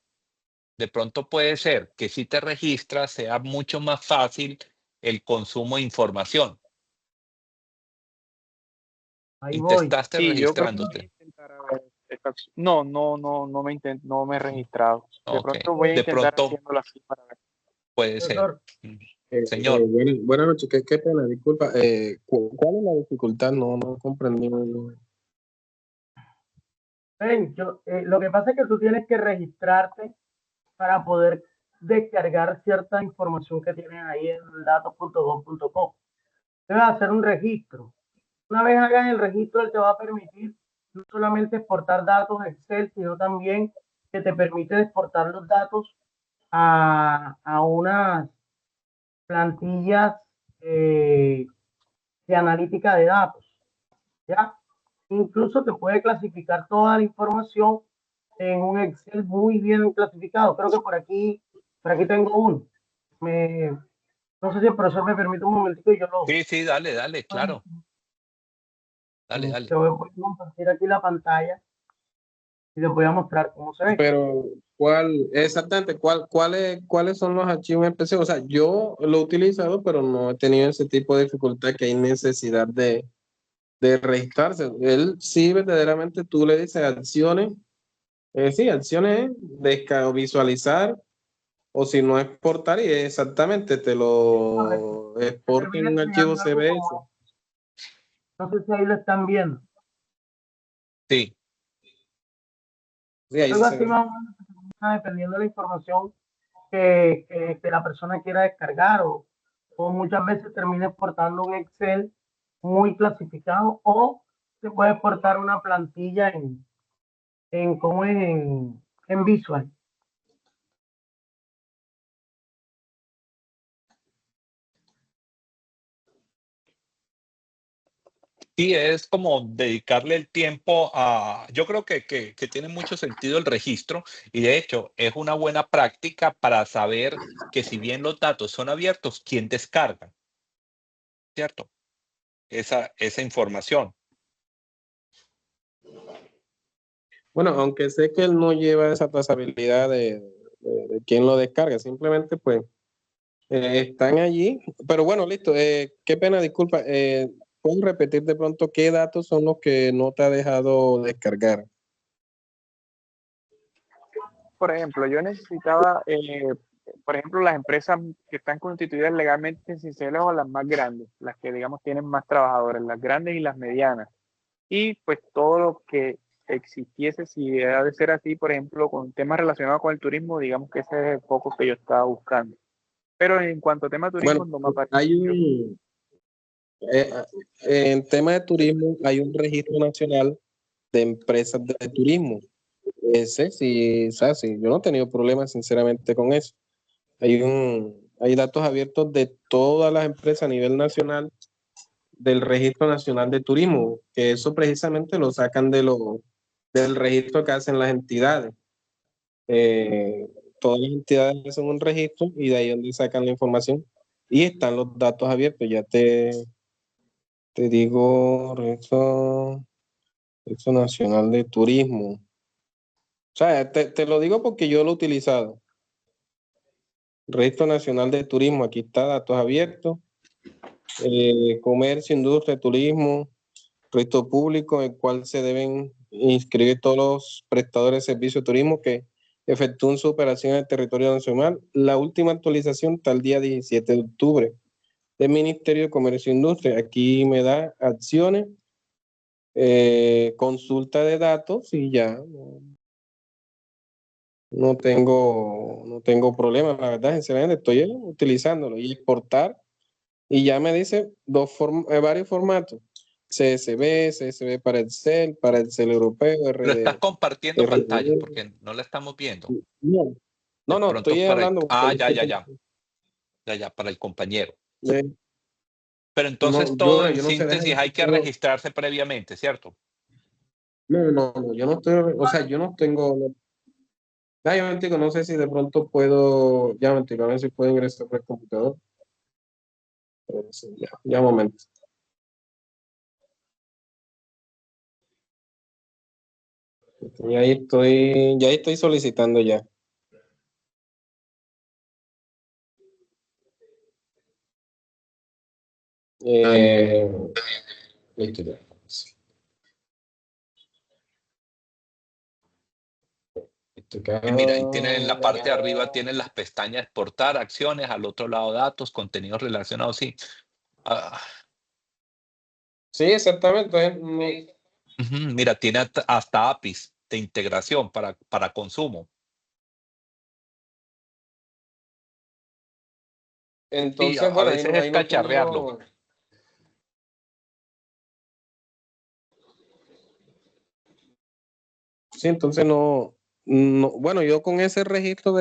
De pronto puede ser que si te registras sea mucho más fácil el consumo de información. Ahí voy. Intentaste Sí, yo creo que voy a registrándote. intentar a ver esta opción. No me he registrado. De Ok. pronto voy a De intentar pronto haciéndolo así para ver. puede ser. Profesor, Señor, Buenas noches, qué pena, disculpa. ¿Cuál es la dificultad? No comprendí. lo que pasa es que tú tienes que registrarte para poder descargar cierta información que tienes ahí en datos.gov.co. Debes hacer un registro. Una vez hagas el registro, él te va a permitir no solamente exportar datos Excel, sino también que te permite exportar los datos a unas plantillas de analítica de datos, ¿ya? Incluso te puede clasificar toda la información en un Excel muy bien clasificado. Creo que por aquí tengo uno. No sé si el profesor me permite un momentito y yo lo... Sí, dale, claro. Dale. Te voy a compartir aquí la pantalla y les voy a mostrar cómo se ve. Pero, exactamente, cuáles son los archivos específicos? O sea, yo lo he utilizado, pero no he tenido ese tipo de dificultad que hay necesidad de registrarse. Él sí, verdaderamente, tú le dices acciones, sí, acciones, visualizar, o si no exportar, y exactamente te lo exporta en un archivo CBS. No sé si ahí lo están viendo. Sí. Sí, ahí Algo se así ve. más o menos, dependiendo de la información que la persona quiera descargar o muchas veces termina exportando un Excel muy clasificado o se puede exportar una plantilla ¿cómo es? En Visual. Sí, es como dedicarle el tiempo a, yo creo que tiene mucho sentido el registro y de hecho es una buena práctica para saber que si bien los datos son abiertos, ¿quién descarga? ¿Cierto? Esa información. Bueno, aunque sé que él no lleva esa trazabilidad de quién lo descarga, simplemente pues están allí. Pero bueno, listo. Qué pena, disculpa. ¿Puedes repetir de pronto qué datos son los que no te ha dejado descargar? Por ejemplo, yo necesitaba, por ejemplo, las empresas que están constituidas legalmente en Cincelejo o las más grandes, las que digamos tienen más trabajadores, las grandes y las medianas. Y pues todo lo que existiese, si ha de ser así, por ejemplo, con temas relacionados con el turismo, digamos que ese es el foco que yo estaba buscando. Pero en cuanto a tema de turismo, Bueno, no me aparece. hay un, eh, en tema de turismo, hay un registro nacional de empresas de turismo. Ese sí, o sea, sí, yo no he tenido problemas sinceramente con eso. Hay datos abiertos de todas las empresas a nivel nacional del Registro Nacional de Turismo, que eso precisamente lo sacan del registro que hacen las entidades. Eh, Todas las entidades hacen un registro y de ahí donde sacan la información y están los datos abiertos. Ya te digo, Registro Nacional de Turismo. O sea, te lo digo porque yo lo he utilizado. Registro Nacional de Turismo, aquí está, datos abiertos. Comercio, industria, turismo, registro público en el cual se deben inscribir todos los prestadores de servicios de turismo que efectúen su operación en el territorio nacional. La última actualización está el día 17 de octubre del Ministerio de Comercio e Industria. Aquí me da acciones, consulta de datos y ya no tengo problema, la verdad, sinceramente estoy utilizándolo y exportar y ya me dice varios formatos. CSV para Excel europeo, Lo estás compartiendo pantalla RD. porque no la estamos viendo. No, De no, pronto estoy para el, hablando. ya, para el compañero. Pero No, entonces todo en yo no sé, síntesis hay que registrarse previamente, ¿cierto? no, yo no estoy, o sea, yo no tengo, ya me entiendo, no sé si de pronto puedo, ya me entiendo, a ver si puedo ingresar por el computador. Sí, ya un momento. Ya ahí estoy solicitando ya. Listo ya. Y mira, ahí tienen en la parte de arriba, tienen las pestañas exportar, acciones, al otro lado datos, contenidos relacionados, sí. Ah, Sí, exactamente. mira, tiene hasta APIs de integración para consumo. Sí, Entonces, a bueno, veces es ahí no he cacharrearlo. tenido. Sí, entonces bueno, yo con ese registro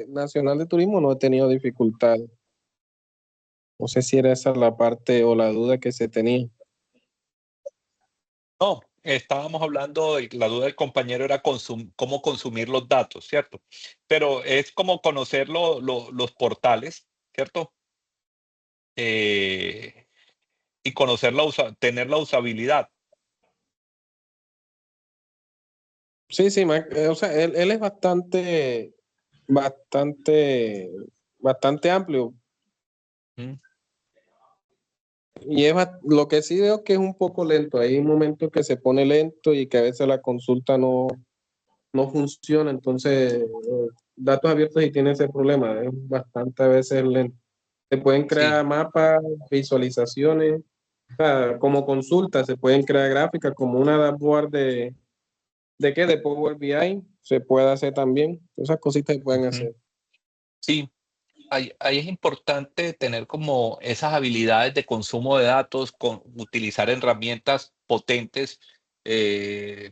nacional de turismo no he tenido dificultad. No sé si era esa la parte o la duda que se tenía. No, estábamos hablando, la duda del compañero era cómo consumir los datos, ¿cierto? Pero es como conocer los portales, ¿cierto? Y conocer tener la usabilidad. Sí, sí, o sea, él es bastante amplio. ¿Mm? Y lo que sí veo que es un poco lento. Hay momentos que se pone lento y que a veces la consulta no funciona. Entonces, datos abiertos y tiene ese problema. Es bastante a veces lento. Se pueden Sí. crear mapas, visualizaciones, o sea, como consulta, se pueden crear gráficas como una dashboard ¿de qué? De Power BI, se puede hacer también. Esas cositas se pueden Ujú. hacer. Sí, ahí es importante tener como esas habilidades de consumo de datos, utilizar herramientas potentes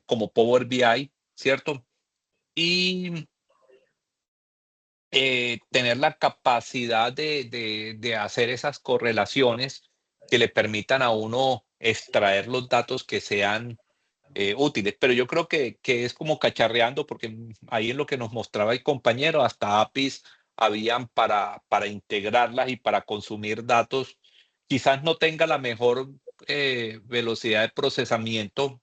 como Power BI, ¿cierto? Y tener la capacidad de hacer esas correlaciones que le permitan a uno extraer los datos que sean útiles. Pero yo creo que es como cacharreando, porque ahí en lo que nos mostraba el compañero, hasta APIs habían para integrarlas y para consumir datos. Quizás no tenga la mejor velocidad de procesamiento,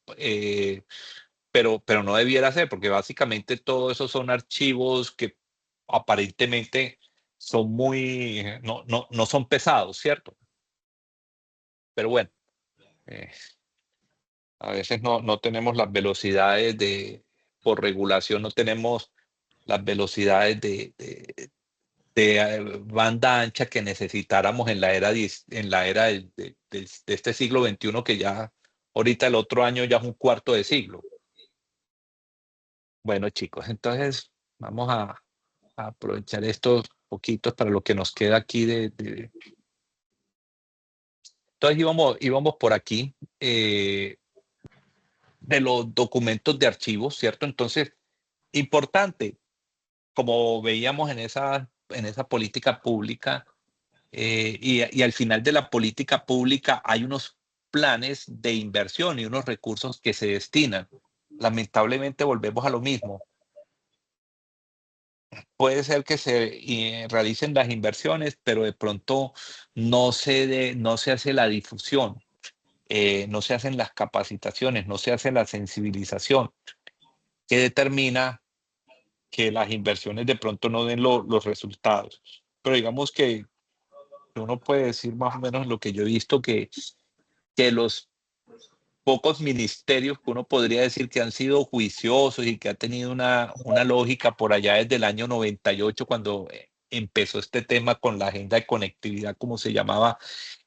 pero no debiera ser, porque básicamente todo eso son archivos que aparentemente son no son pesados, ¿cierto? Pero bueno, eh, a veces no tenemos las velocidades por regulación, no tenemos las velocidades de banda ancha que necesitáramos en la era, en la era de este siglo XXI, que ya ahorita el otro año ya es un cuarto de siglo. Bueno, chicos, entonces vamos a aprovechar estos poquitos para lo que nos queda aquí entonces íbamos por aquí, de los documentos de archivos, ¿cierto? Entonces, importante, como veíamos en esa política pública, y al final de la política pública hay unos planes de inversión y unos recursos que se destinan. Lamentablemente volvemos a lo mismo. Puede ser que se realicen las inversiones, pero de pronto no se hace la difusión, no se hacen las capacitaciones, no se hace la sensibilización, que determina que las inversiones de pronto no den los resultados. Pero digamos que uno puede decir más o menos lo que yo he visto, que los pocos ministerios que uno podría decir que han sido juiciosos y que ha tenido una lógica por allá desde el año 98, cuando empezó este tema con la agenda de conectividad, como se llamaba,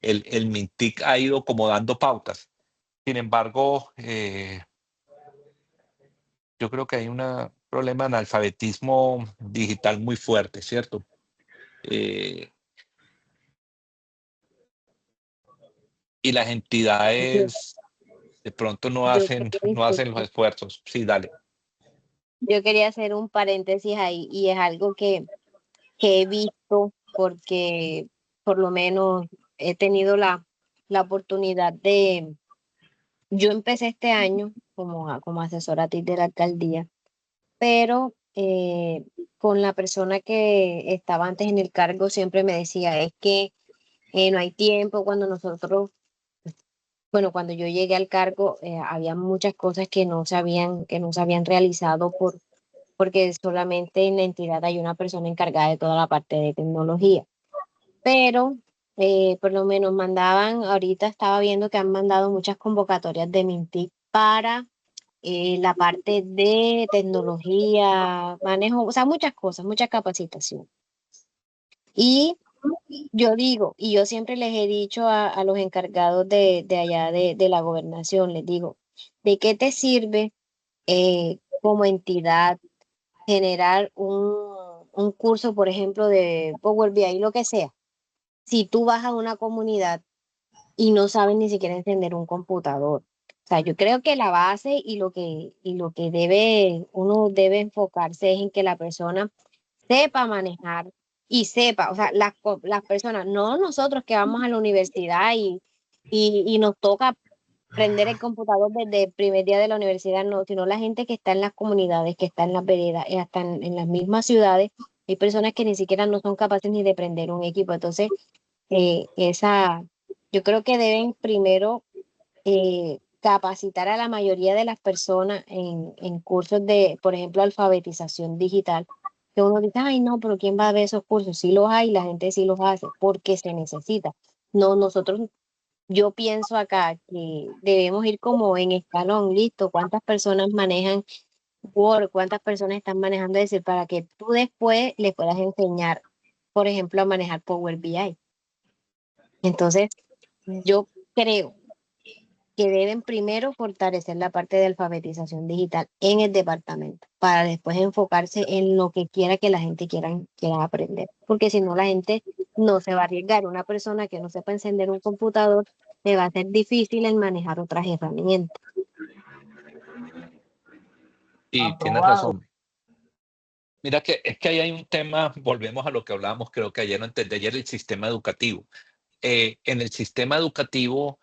el MINTIC ha ido como dando pautas. Sin embargo, yo creo que hay un problema de analfabetismo digital muy fuerte, ¿cierto? Eh, y las Yo, entidades de pronto no yo hacen, quería no hacen los disculpa. esfuerzos. Sí, dale. Yo quería hacer un paréntesis ahí y es algo que he visto porque por lo menos he tenido la oportunidad yo empecé este año como asesora TIC de la alcaldía, pero con la persona que estaba antes en el cargo siempre me decía, es que no hay tiempo cuando bueno, cuando yo llegué al cargo, había muchas cosas que no se habían realizado porque solamente en la entidad hay una persona encargada de toda la parte de tecnología. Pero por lo menos ahorita estaba viendo que han mandado muchas convocatorias de Mintic para la parte de tecnología, manejo, o sea, muchas cosas, mucha capacitación. Y yo digo, y yo siempre les he dicho a los encargados de allá de la gobernación, les digo, ¿de qué te sirve como entidad generar un curso, por ejemplo, de Power BI, lo que sea? Si tú vas a una comunidad y no sabes ni siquiera encender un computador. O sea, yo creo que la base y lo que uno debe enfocarse es en que la persona sepa manejar y sepa, o sea, las personas, no nosotros que vamos a la universidad y nos toca prender el computador desde el primer día de la universidad, no, sino la gente que está en las comunidades, que está en las veredas, hasta en las mismas ciudades, hay personas que ni siquiera no son capaces ni de prender un equipo. Entonces, yo creo que deben primero capacitar a la mayoría de las personas en cursos de, por ejemplo, alfabetización digital, que uno dice, ay, no, pero ¿quién va a ver esos cursos? Sí los hay, la gente sí los hace, porque se necesita. No, nosotros, yo pienso acá que debemos ir como en escalón, listo, cuántas personas manejan Word, cuántas personas están manejando, es decir, para que tú después le puedas enseñar, por ejemplo, a manejar Power BI. Entonces, yo creo que deben primero fortalecer la parte de alfabetización digital en el departamento para después enfocarse en lo que quiera que la gente quiera aprender. Porque si no, la gente no se va a arriesgar. Una persona que no sepa encender un computador le va a ser difícil en manejar otras herramientas. Y tienes Aprobado. razón. Mira que es que ahí hay un tema, volvemos a lo que hablábamos, creo que ayer o antes de ayer, el sistema educativo. En el sistema educativo,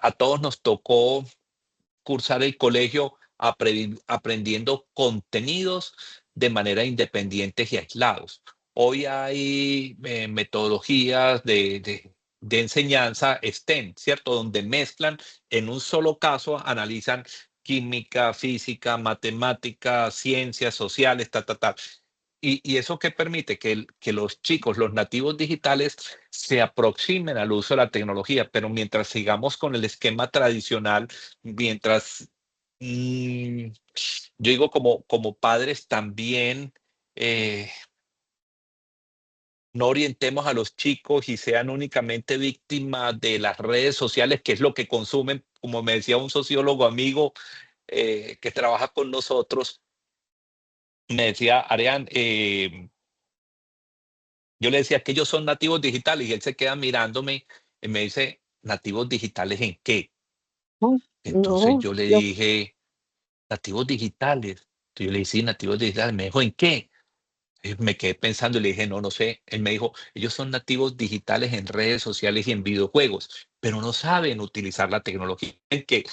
a todos nos tocó cursar el colegio aprendiendo contenidos de manera independientes y aislados. Hoy hay metodologías de enseñanza STEM, ¿cierto? Donde mezclan en un solo caso, analizan química, física, matemática, ciencias sociales, ta. Y eso que permite que los chicos, los nativos digitales, se aproximen al uso de la tecnología, pero mientras sigamos con el esquema tradicional, mientras, yo digo como padres también, eh, no orientemos a los chicos y sean únicamente víctimas de las redes sociales, que es lo que consumen, como me decía un sociólogo amigo que trabaja con nosotros, me decía, Arián, yo le decía que ellos son nativos digitales y él se queda mirándome y me dice, ¿nativos digitales en qué? No, Entonces no, yo le yo dije, nativos digitales. Entonces yo le dije, sí, nativos digitales. Me dijo, ¿en qué? Me quedé pensando y le dije, no, no sé. Él me dijo, ellos son nativos digitales en redes sociales y en videojuegos, pero no saben utilizar la tecnología. En que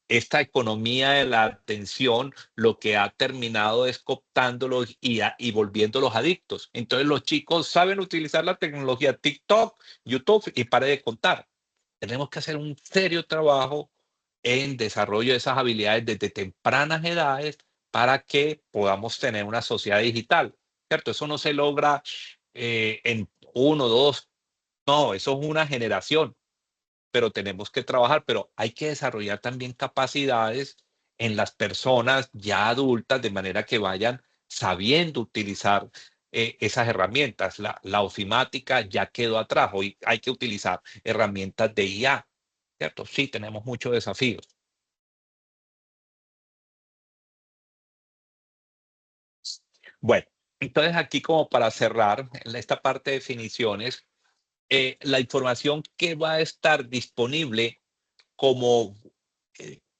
esta economía de la atención lo que ha terminado es cooptándolos y volviéndolos adictos. Entonces los chicos saben utilizar la tecnología TikTok, YouTube y pare de contar. Tenemos que hacer un serio trabajo en desarrollo de esas habilidades desde tempranas edades para que podamos tener una sociedad digital, ¿cierto? Eso no se logra en uno, dos, no, eso es una generación, pero tenemos que trabajar, pero hay que desarrollar también capacidades en las personas ya adultas de manera que vayan sabiendo utilizar esas herramientas. La ofimática ya quedó atrás, hoy hay que utilizar herramientas de IA, ¿cierto? Sí, tenemos muchos desafíos. Bueno, entonces aquí como para cerrar en esta parte de definiciones, la información que va a estar disponible como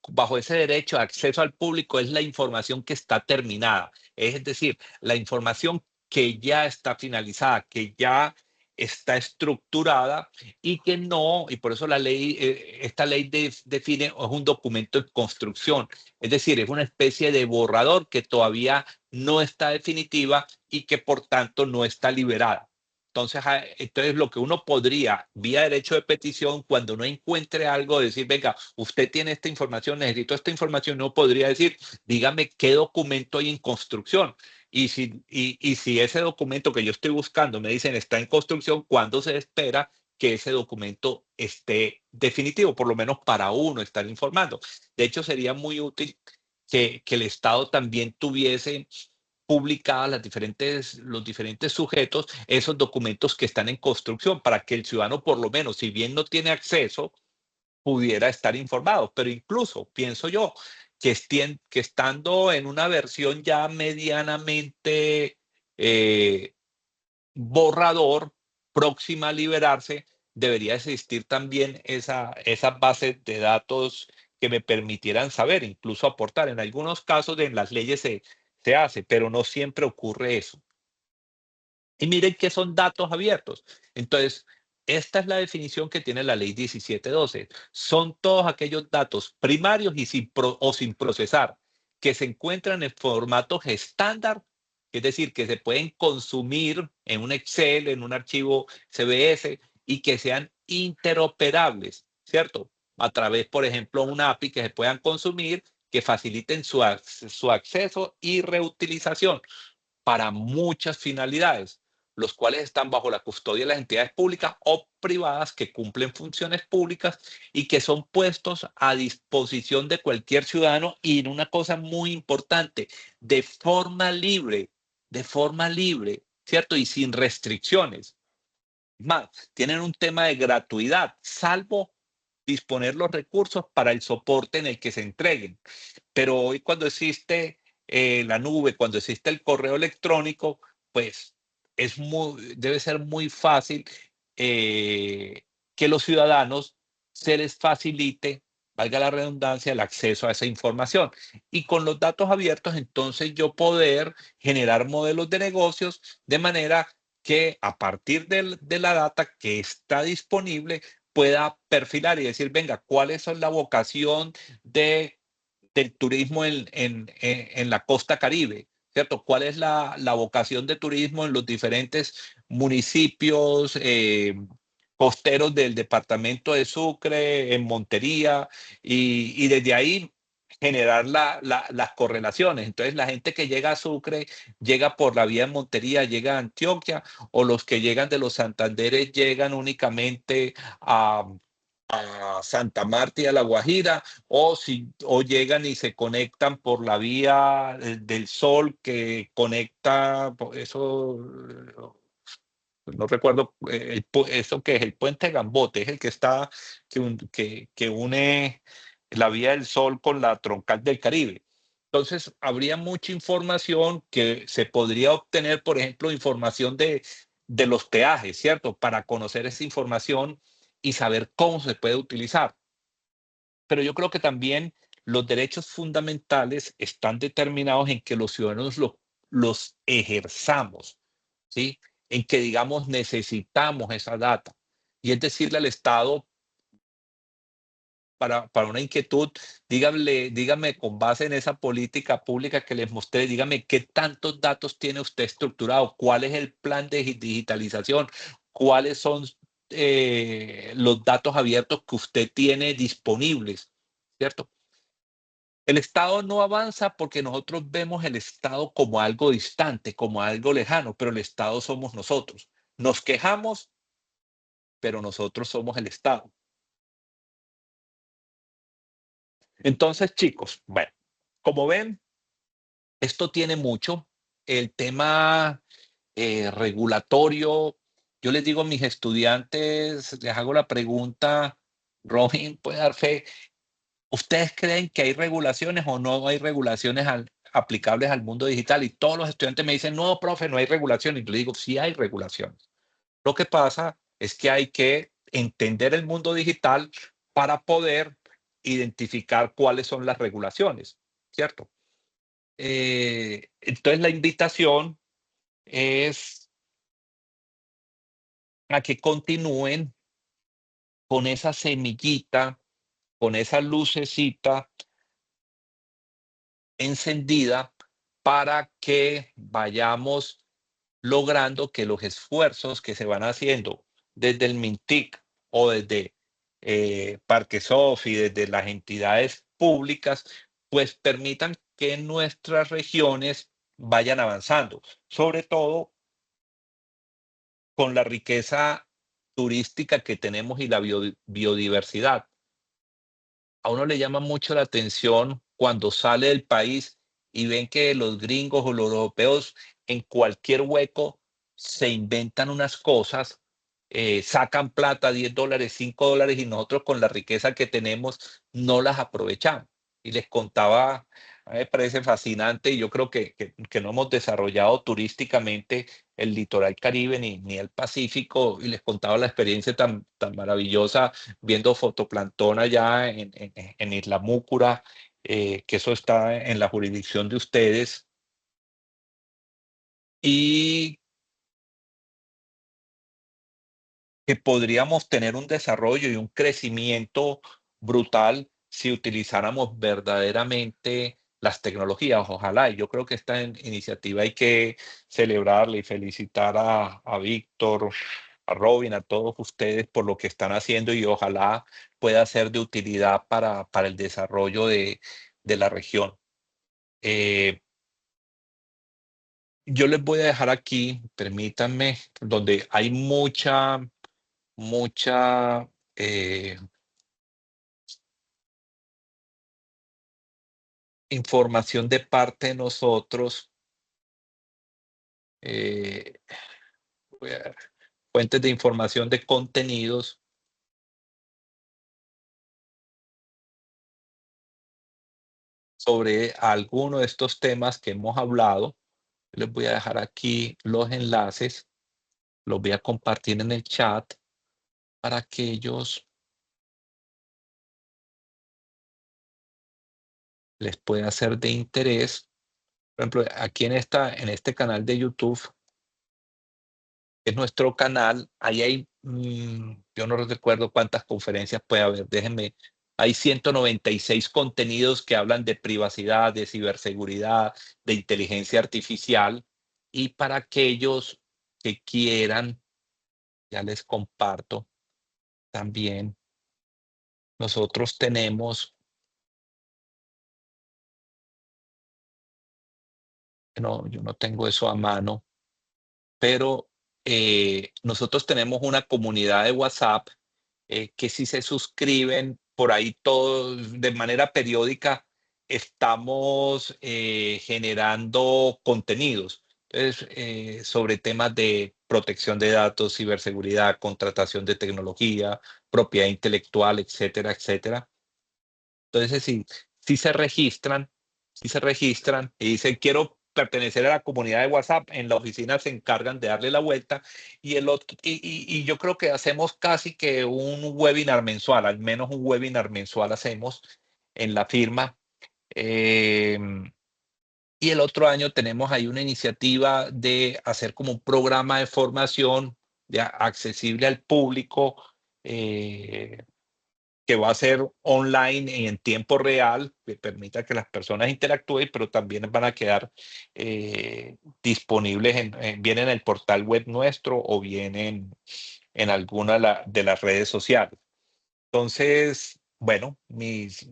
bajo ese derecho de acceso al público es la información que está terminada, es decir, la información que ya está finalizada, que ya está estructurada y que no, y por eso la ley, esta ley define, es un documento en construcción, es decir, es una especie de borrador que todavía no está definitiva y que por tanto no está liberada. Entonces lo que uno podría, vía derecho de petición, cuando no encuentre algo, decir, venga, usted tiene esta información, necesito esta información, no podría decir, dígame qué documento hay en construcción. Y si ese documento que yo estoy buscando me dicen está en construcción, ¿cuándo se espera que ese documento esté definitivo? Por lo menos para uno estar informando. De hecho, sería muy útil que el Estado también tuviese publicadas los diferentes sujetos, esos documentos que están en construcción, para que el ciudadano, por lo menos, si bien no tiene acceso, pudiera estar informado. Pero incluso, pienso yo, que estando en una versión ya medianamente borrador, próxima a liberarse, debería existir también esa base de datos que me permitieran saber, incluso aportar. En algunos casos en las leyes se hace, pero no siempre ocurre eso. Y miren que son datos abiertos. Entonces, esta es la definición que tiene la ley 1712. Son todos aquellos datos primarios y sin procesar que se encuentran en formatos estándar, es decir, que se pueden consumir en un Excel, en un archivo CBS y que sean interoperables, ¿cierto? A través, por ejemplo, una API que se puedan consumir, que faciliten su acceso y reutilización para muchas finalidades, los cuales están bajo la custodia de las entidades públicas o privadas que cumplen funciones públicas y que son puestos a disposición de cualquier ciudadano, y en una cosa muy importante, de forma libre, ¿cierto? Y sin restricciones. Más, tienen un tema de gratuidad, salvo disponer los recursos para el soporte en el que se entreguen. Pero hoy, cuando existe la nube, cuando existe el correo electrónico, pues debe ser muy fácil que los ciudadanos se les facilite, valga la redundancia, el acceso a esa información. Y con los datos abiertos, entonces yo poder generar modelos de negocios de manera que a partir de la data que está disponible pueda perfilar y decir, venga, ¿cuál es la vocación del turismo en la costa Caribe? ¿Cierto? ¿Cuál es la vocación de turismo en los diferentes municipios costeros del departamento de Sucre, en Montería? Y desde ahí generar las correlaciones. Entonces, la gente que llega a Sucre llega por la vía de Montería, llega a Antioquia, o los que llegan de los Santanderes llegan únicamente a Santa Marta y a La Guajira, o llegan y se conectan por la vía del Sol que conecta, eso no recuerdo, eso que es el puente Gambote, es el que está, que une la vía del Sol con la troncal del Caribe. Entonces, habría mucha información que se podría obtener, por ejemplo, información de los peajes, ¿cierto? Para conocer esa información y saber cómo se puede utilizar. Pero yo creo que también los derechos fundamentales están determinados en que los ciudadanos los ejerzamos, ¿sí? En que, digamos, necesitamos esa data. Y es decirle al Estado, para una inquietud, dígame con base en esa política pública que les mostré, dígame qué tantos datos tiene usted estructurado, cuál es el plan de digitalización, cuáles son los datos abiertos que usted tiene disponibles, ¿cierto? El Estado no avanza porque nosotros vemos el Estado como algo distante, como algo lejano, pero el Estado somos nosotros. Nos quejamos, pero nosotros somos el Estado. Entonces, chicos, bueno, como ven, esto tiene mucho. El tema regulatorio, yo les digo a mis estudiantes, les hago la pregunta, Robin puede dar fe, ¿ustedes creen que hay regulaciones o no hay regulaciones aplicables al mundo digital? Y todos los estudiantes me dicen, no, profe, no hay regulaciones. Y yo les digo, sí hay regulaciones. Lo que pasa es que hay que entender el mundo digital para poder identificar cuáles son las regulaciones, ¿cierto? Entonces, la invitación es a que continúen con esa semillita, con esa lucecita encendida para que vayamos logrando que los esfuerzos que se van haciendo desde el MINTIC o desde Parquesoft y desde las entidades públicas, pues permitan que nuestras regiones vayan avanzando, sobre todo con la riqueza turística que tenemos y la biodiversidad. A uno le llama mucho la atención cuando sale del país y ven que los gringos o los europeos en cualquier hueco se inventan unas cosas, sacan plata, $10, $5, y nosotros con la riqueza que tenemos no las aprovechamos. Y les contaba, a mí me parece fascinante, y yo creo que no hemos desarrollado turísticamente el litoral Caribe ni el Pacífico, y les contaba la experiencia tan maravillosa viendo fotoplantón allá en Isla Múcura, que eso está en la jurisdicción de ustedes. Y que podríamos tener un desarrollo y un crecimiento brutal si utilizáramos verdaderamente las tecnologías. Ojalá, y yo creo que esta iniciativa hay que celebrarla y felicitar a Víctor, a Robin, a todos ustedes por lo que están haciendo, y ojalá pueda ser de utilidad para el desarrollo de la región. Yo les voy a dejar aquí, permítanme, donde hay mucha información de parte de nosotros. Voy a ver, fuentes de información de contenidos sobre alguno de estos temas que hemos hablado. Les voy a dejar aquí los enlaces, los voy a compartir en el chat para que ellos les pueda ser de interés. Por ejemplo, aquí en este canal de YouTube, es nuestro canal, ahí hay, yo no recuerdo cuántas conferencias puede haber, déjenme, hay 196 contenidos que hablan de privacidad, de ciberseguridad, de inteligencia artificial, y para aquellos que quieran, ya les comparto también, nosotros tenemos, no, yo no tengo eso a mano, pero nosotros tenemos una comunidad de WhatsApp que si se suscriben por ahí todos de manera periódica, estamos generando contenidos. Entonces, sobre temas de protección de datos, ciberseguridad, contratación de tecnología, propiedad intelectual, etcétera, etcétera. Entonces, si se registran y dicen quiero pertenecer a la comunidad de WhatsApp, en la oficina se encargan de darle la vuelta, y y yo creo que hacemos casi que un webinar mensual, al menos un webinar mensual hacemos en la firma. Y el otro año tenemos ahí una iniciativa de hacer como un programa de formación accesible al público, que va a ser online y en tiempo real, que permita que las personas interactúen, pero también van a quedar disponibles bien en el portal web nuestro o bien en alguna de las redes sociales. Entonces, bueno, mis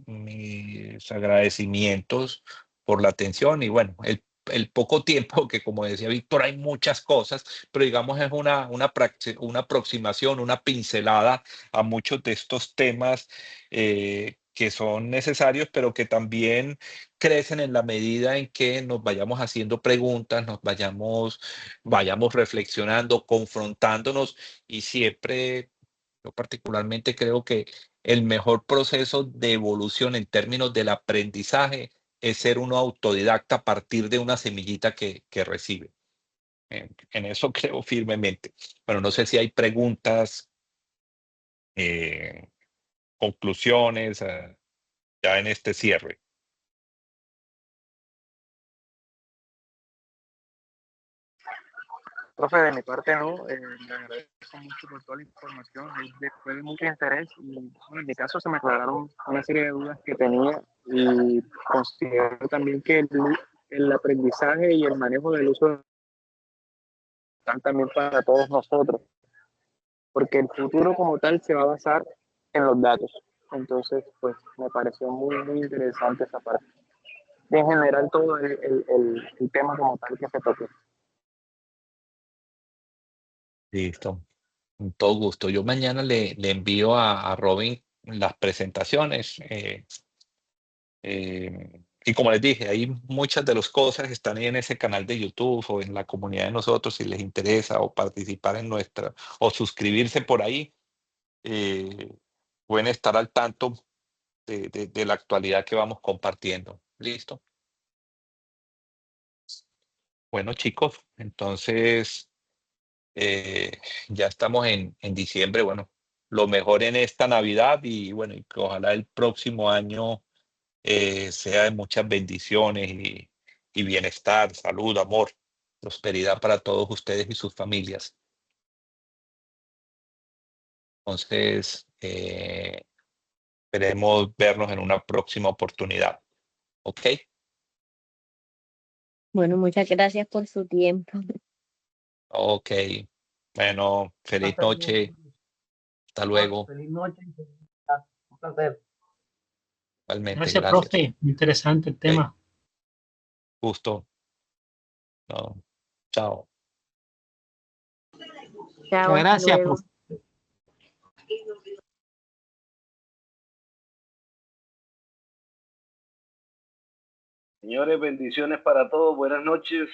agradecimientos por la atención, y bueno, el poco tiempo, que como decía Víctor, hay muchas cosas, pero digamos es una aproximación, una pincelada a muchos de estos temas que son necesarios, pero que también crecen en la medida en que nos vayamos haciendo preguntas, vayamos reflexionando, confrontándonos, y siempre, yo particularmente creo que el mejor proceso de evolución en términos del aprendizaje es ser uno autodidacta a partir de una semillita que recibe. En eso creo firmemente. Bueno, no sé si hay preguntas, conclusiones, ya en este cierre. Profe, de mi parte no, le agradezco mucho por toda la información, fue de mucho interés y bueno, en mi caso se me aclararon una serie de dudas que tenía, y considero también que el aprendizaje y el manejo del uso están también para todos nosotros, porque el futuro como tal se va a basar en los datos. Entonces, pues me pareció muy interesante esa parte. Y en general todo el tema como tal que se tocó. Listo. Con todo gusto. Yo mañana le envío a Robin las presentaciones. Y como les dije, hay muchas de las cosas que están ahí en ese canal de YouTube o en la comunidad de nosotros, si les interesa, o participar en nuestra, o suscribirse por ahí, pueden estar al tanto de la actualidad que vamos compartiendo. ¿Listo? Bueno, chicos, entonces Ya estamos en diciembre, bueno, lo mejor en esta Navidad y bueno, y que ojalá el próximo año sea de muchas bendiciones y bienestar, salud, amor, prosperidad para todos ustedes y sus familias. Entonces, esperemos vernos en una próxima oportunidad. ¿Ok? Bueno, muchas gracias por su tiempo. Ok. Bueno, feliz noche. Hasta luego. Feliz noche y feliz Navidad. Un placer. Igualmente, Gracias, gracias. profe. Interesante el Ok, tema. justo. No. Chao. Chao, Muchas hasta gracias, luego. profe. Señores, bendiciones para todos. Buenas noches.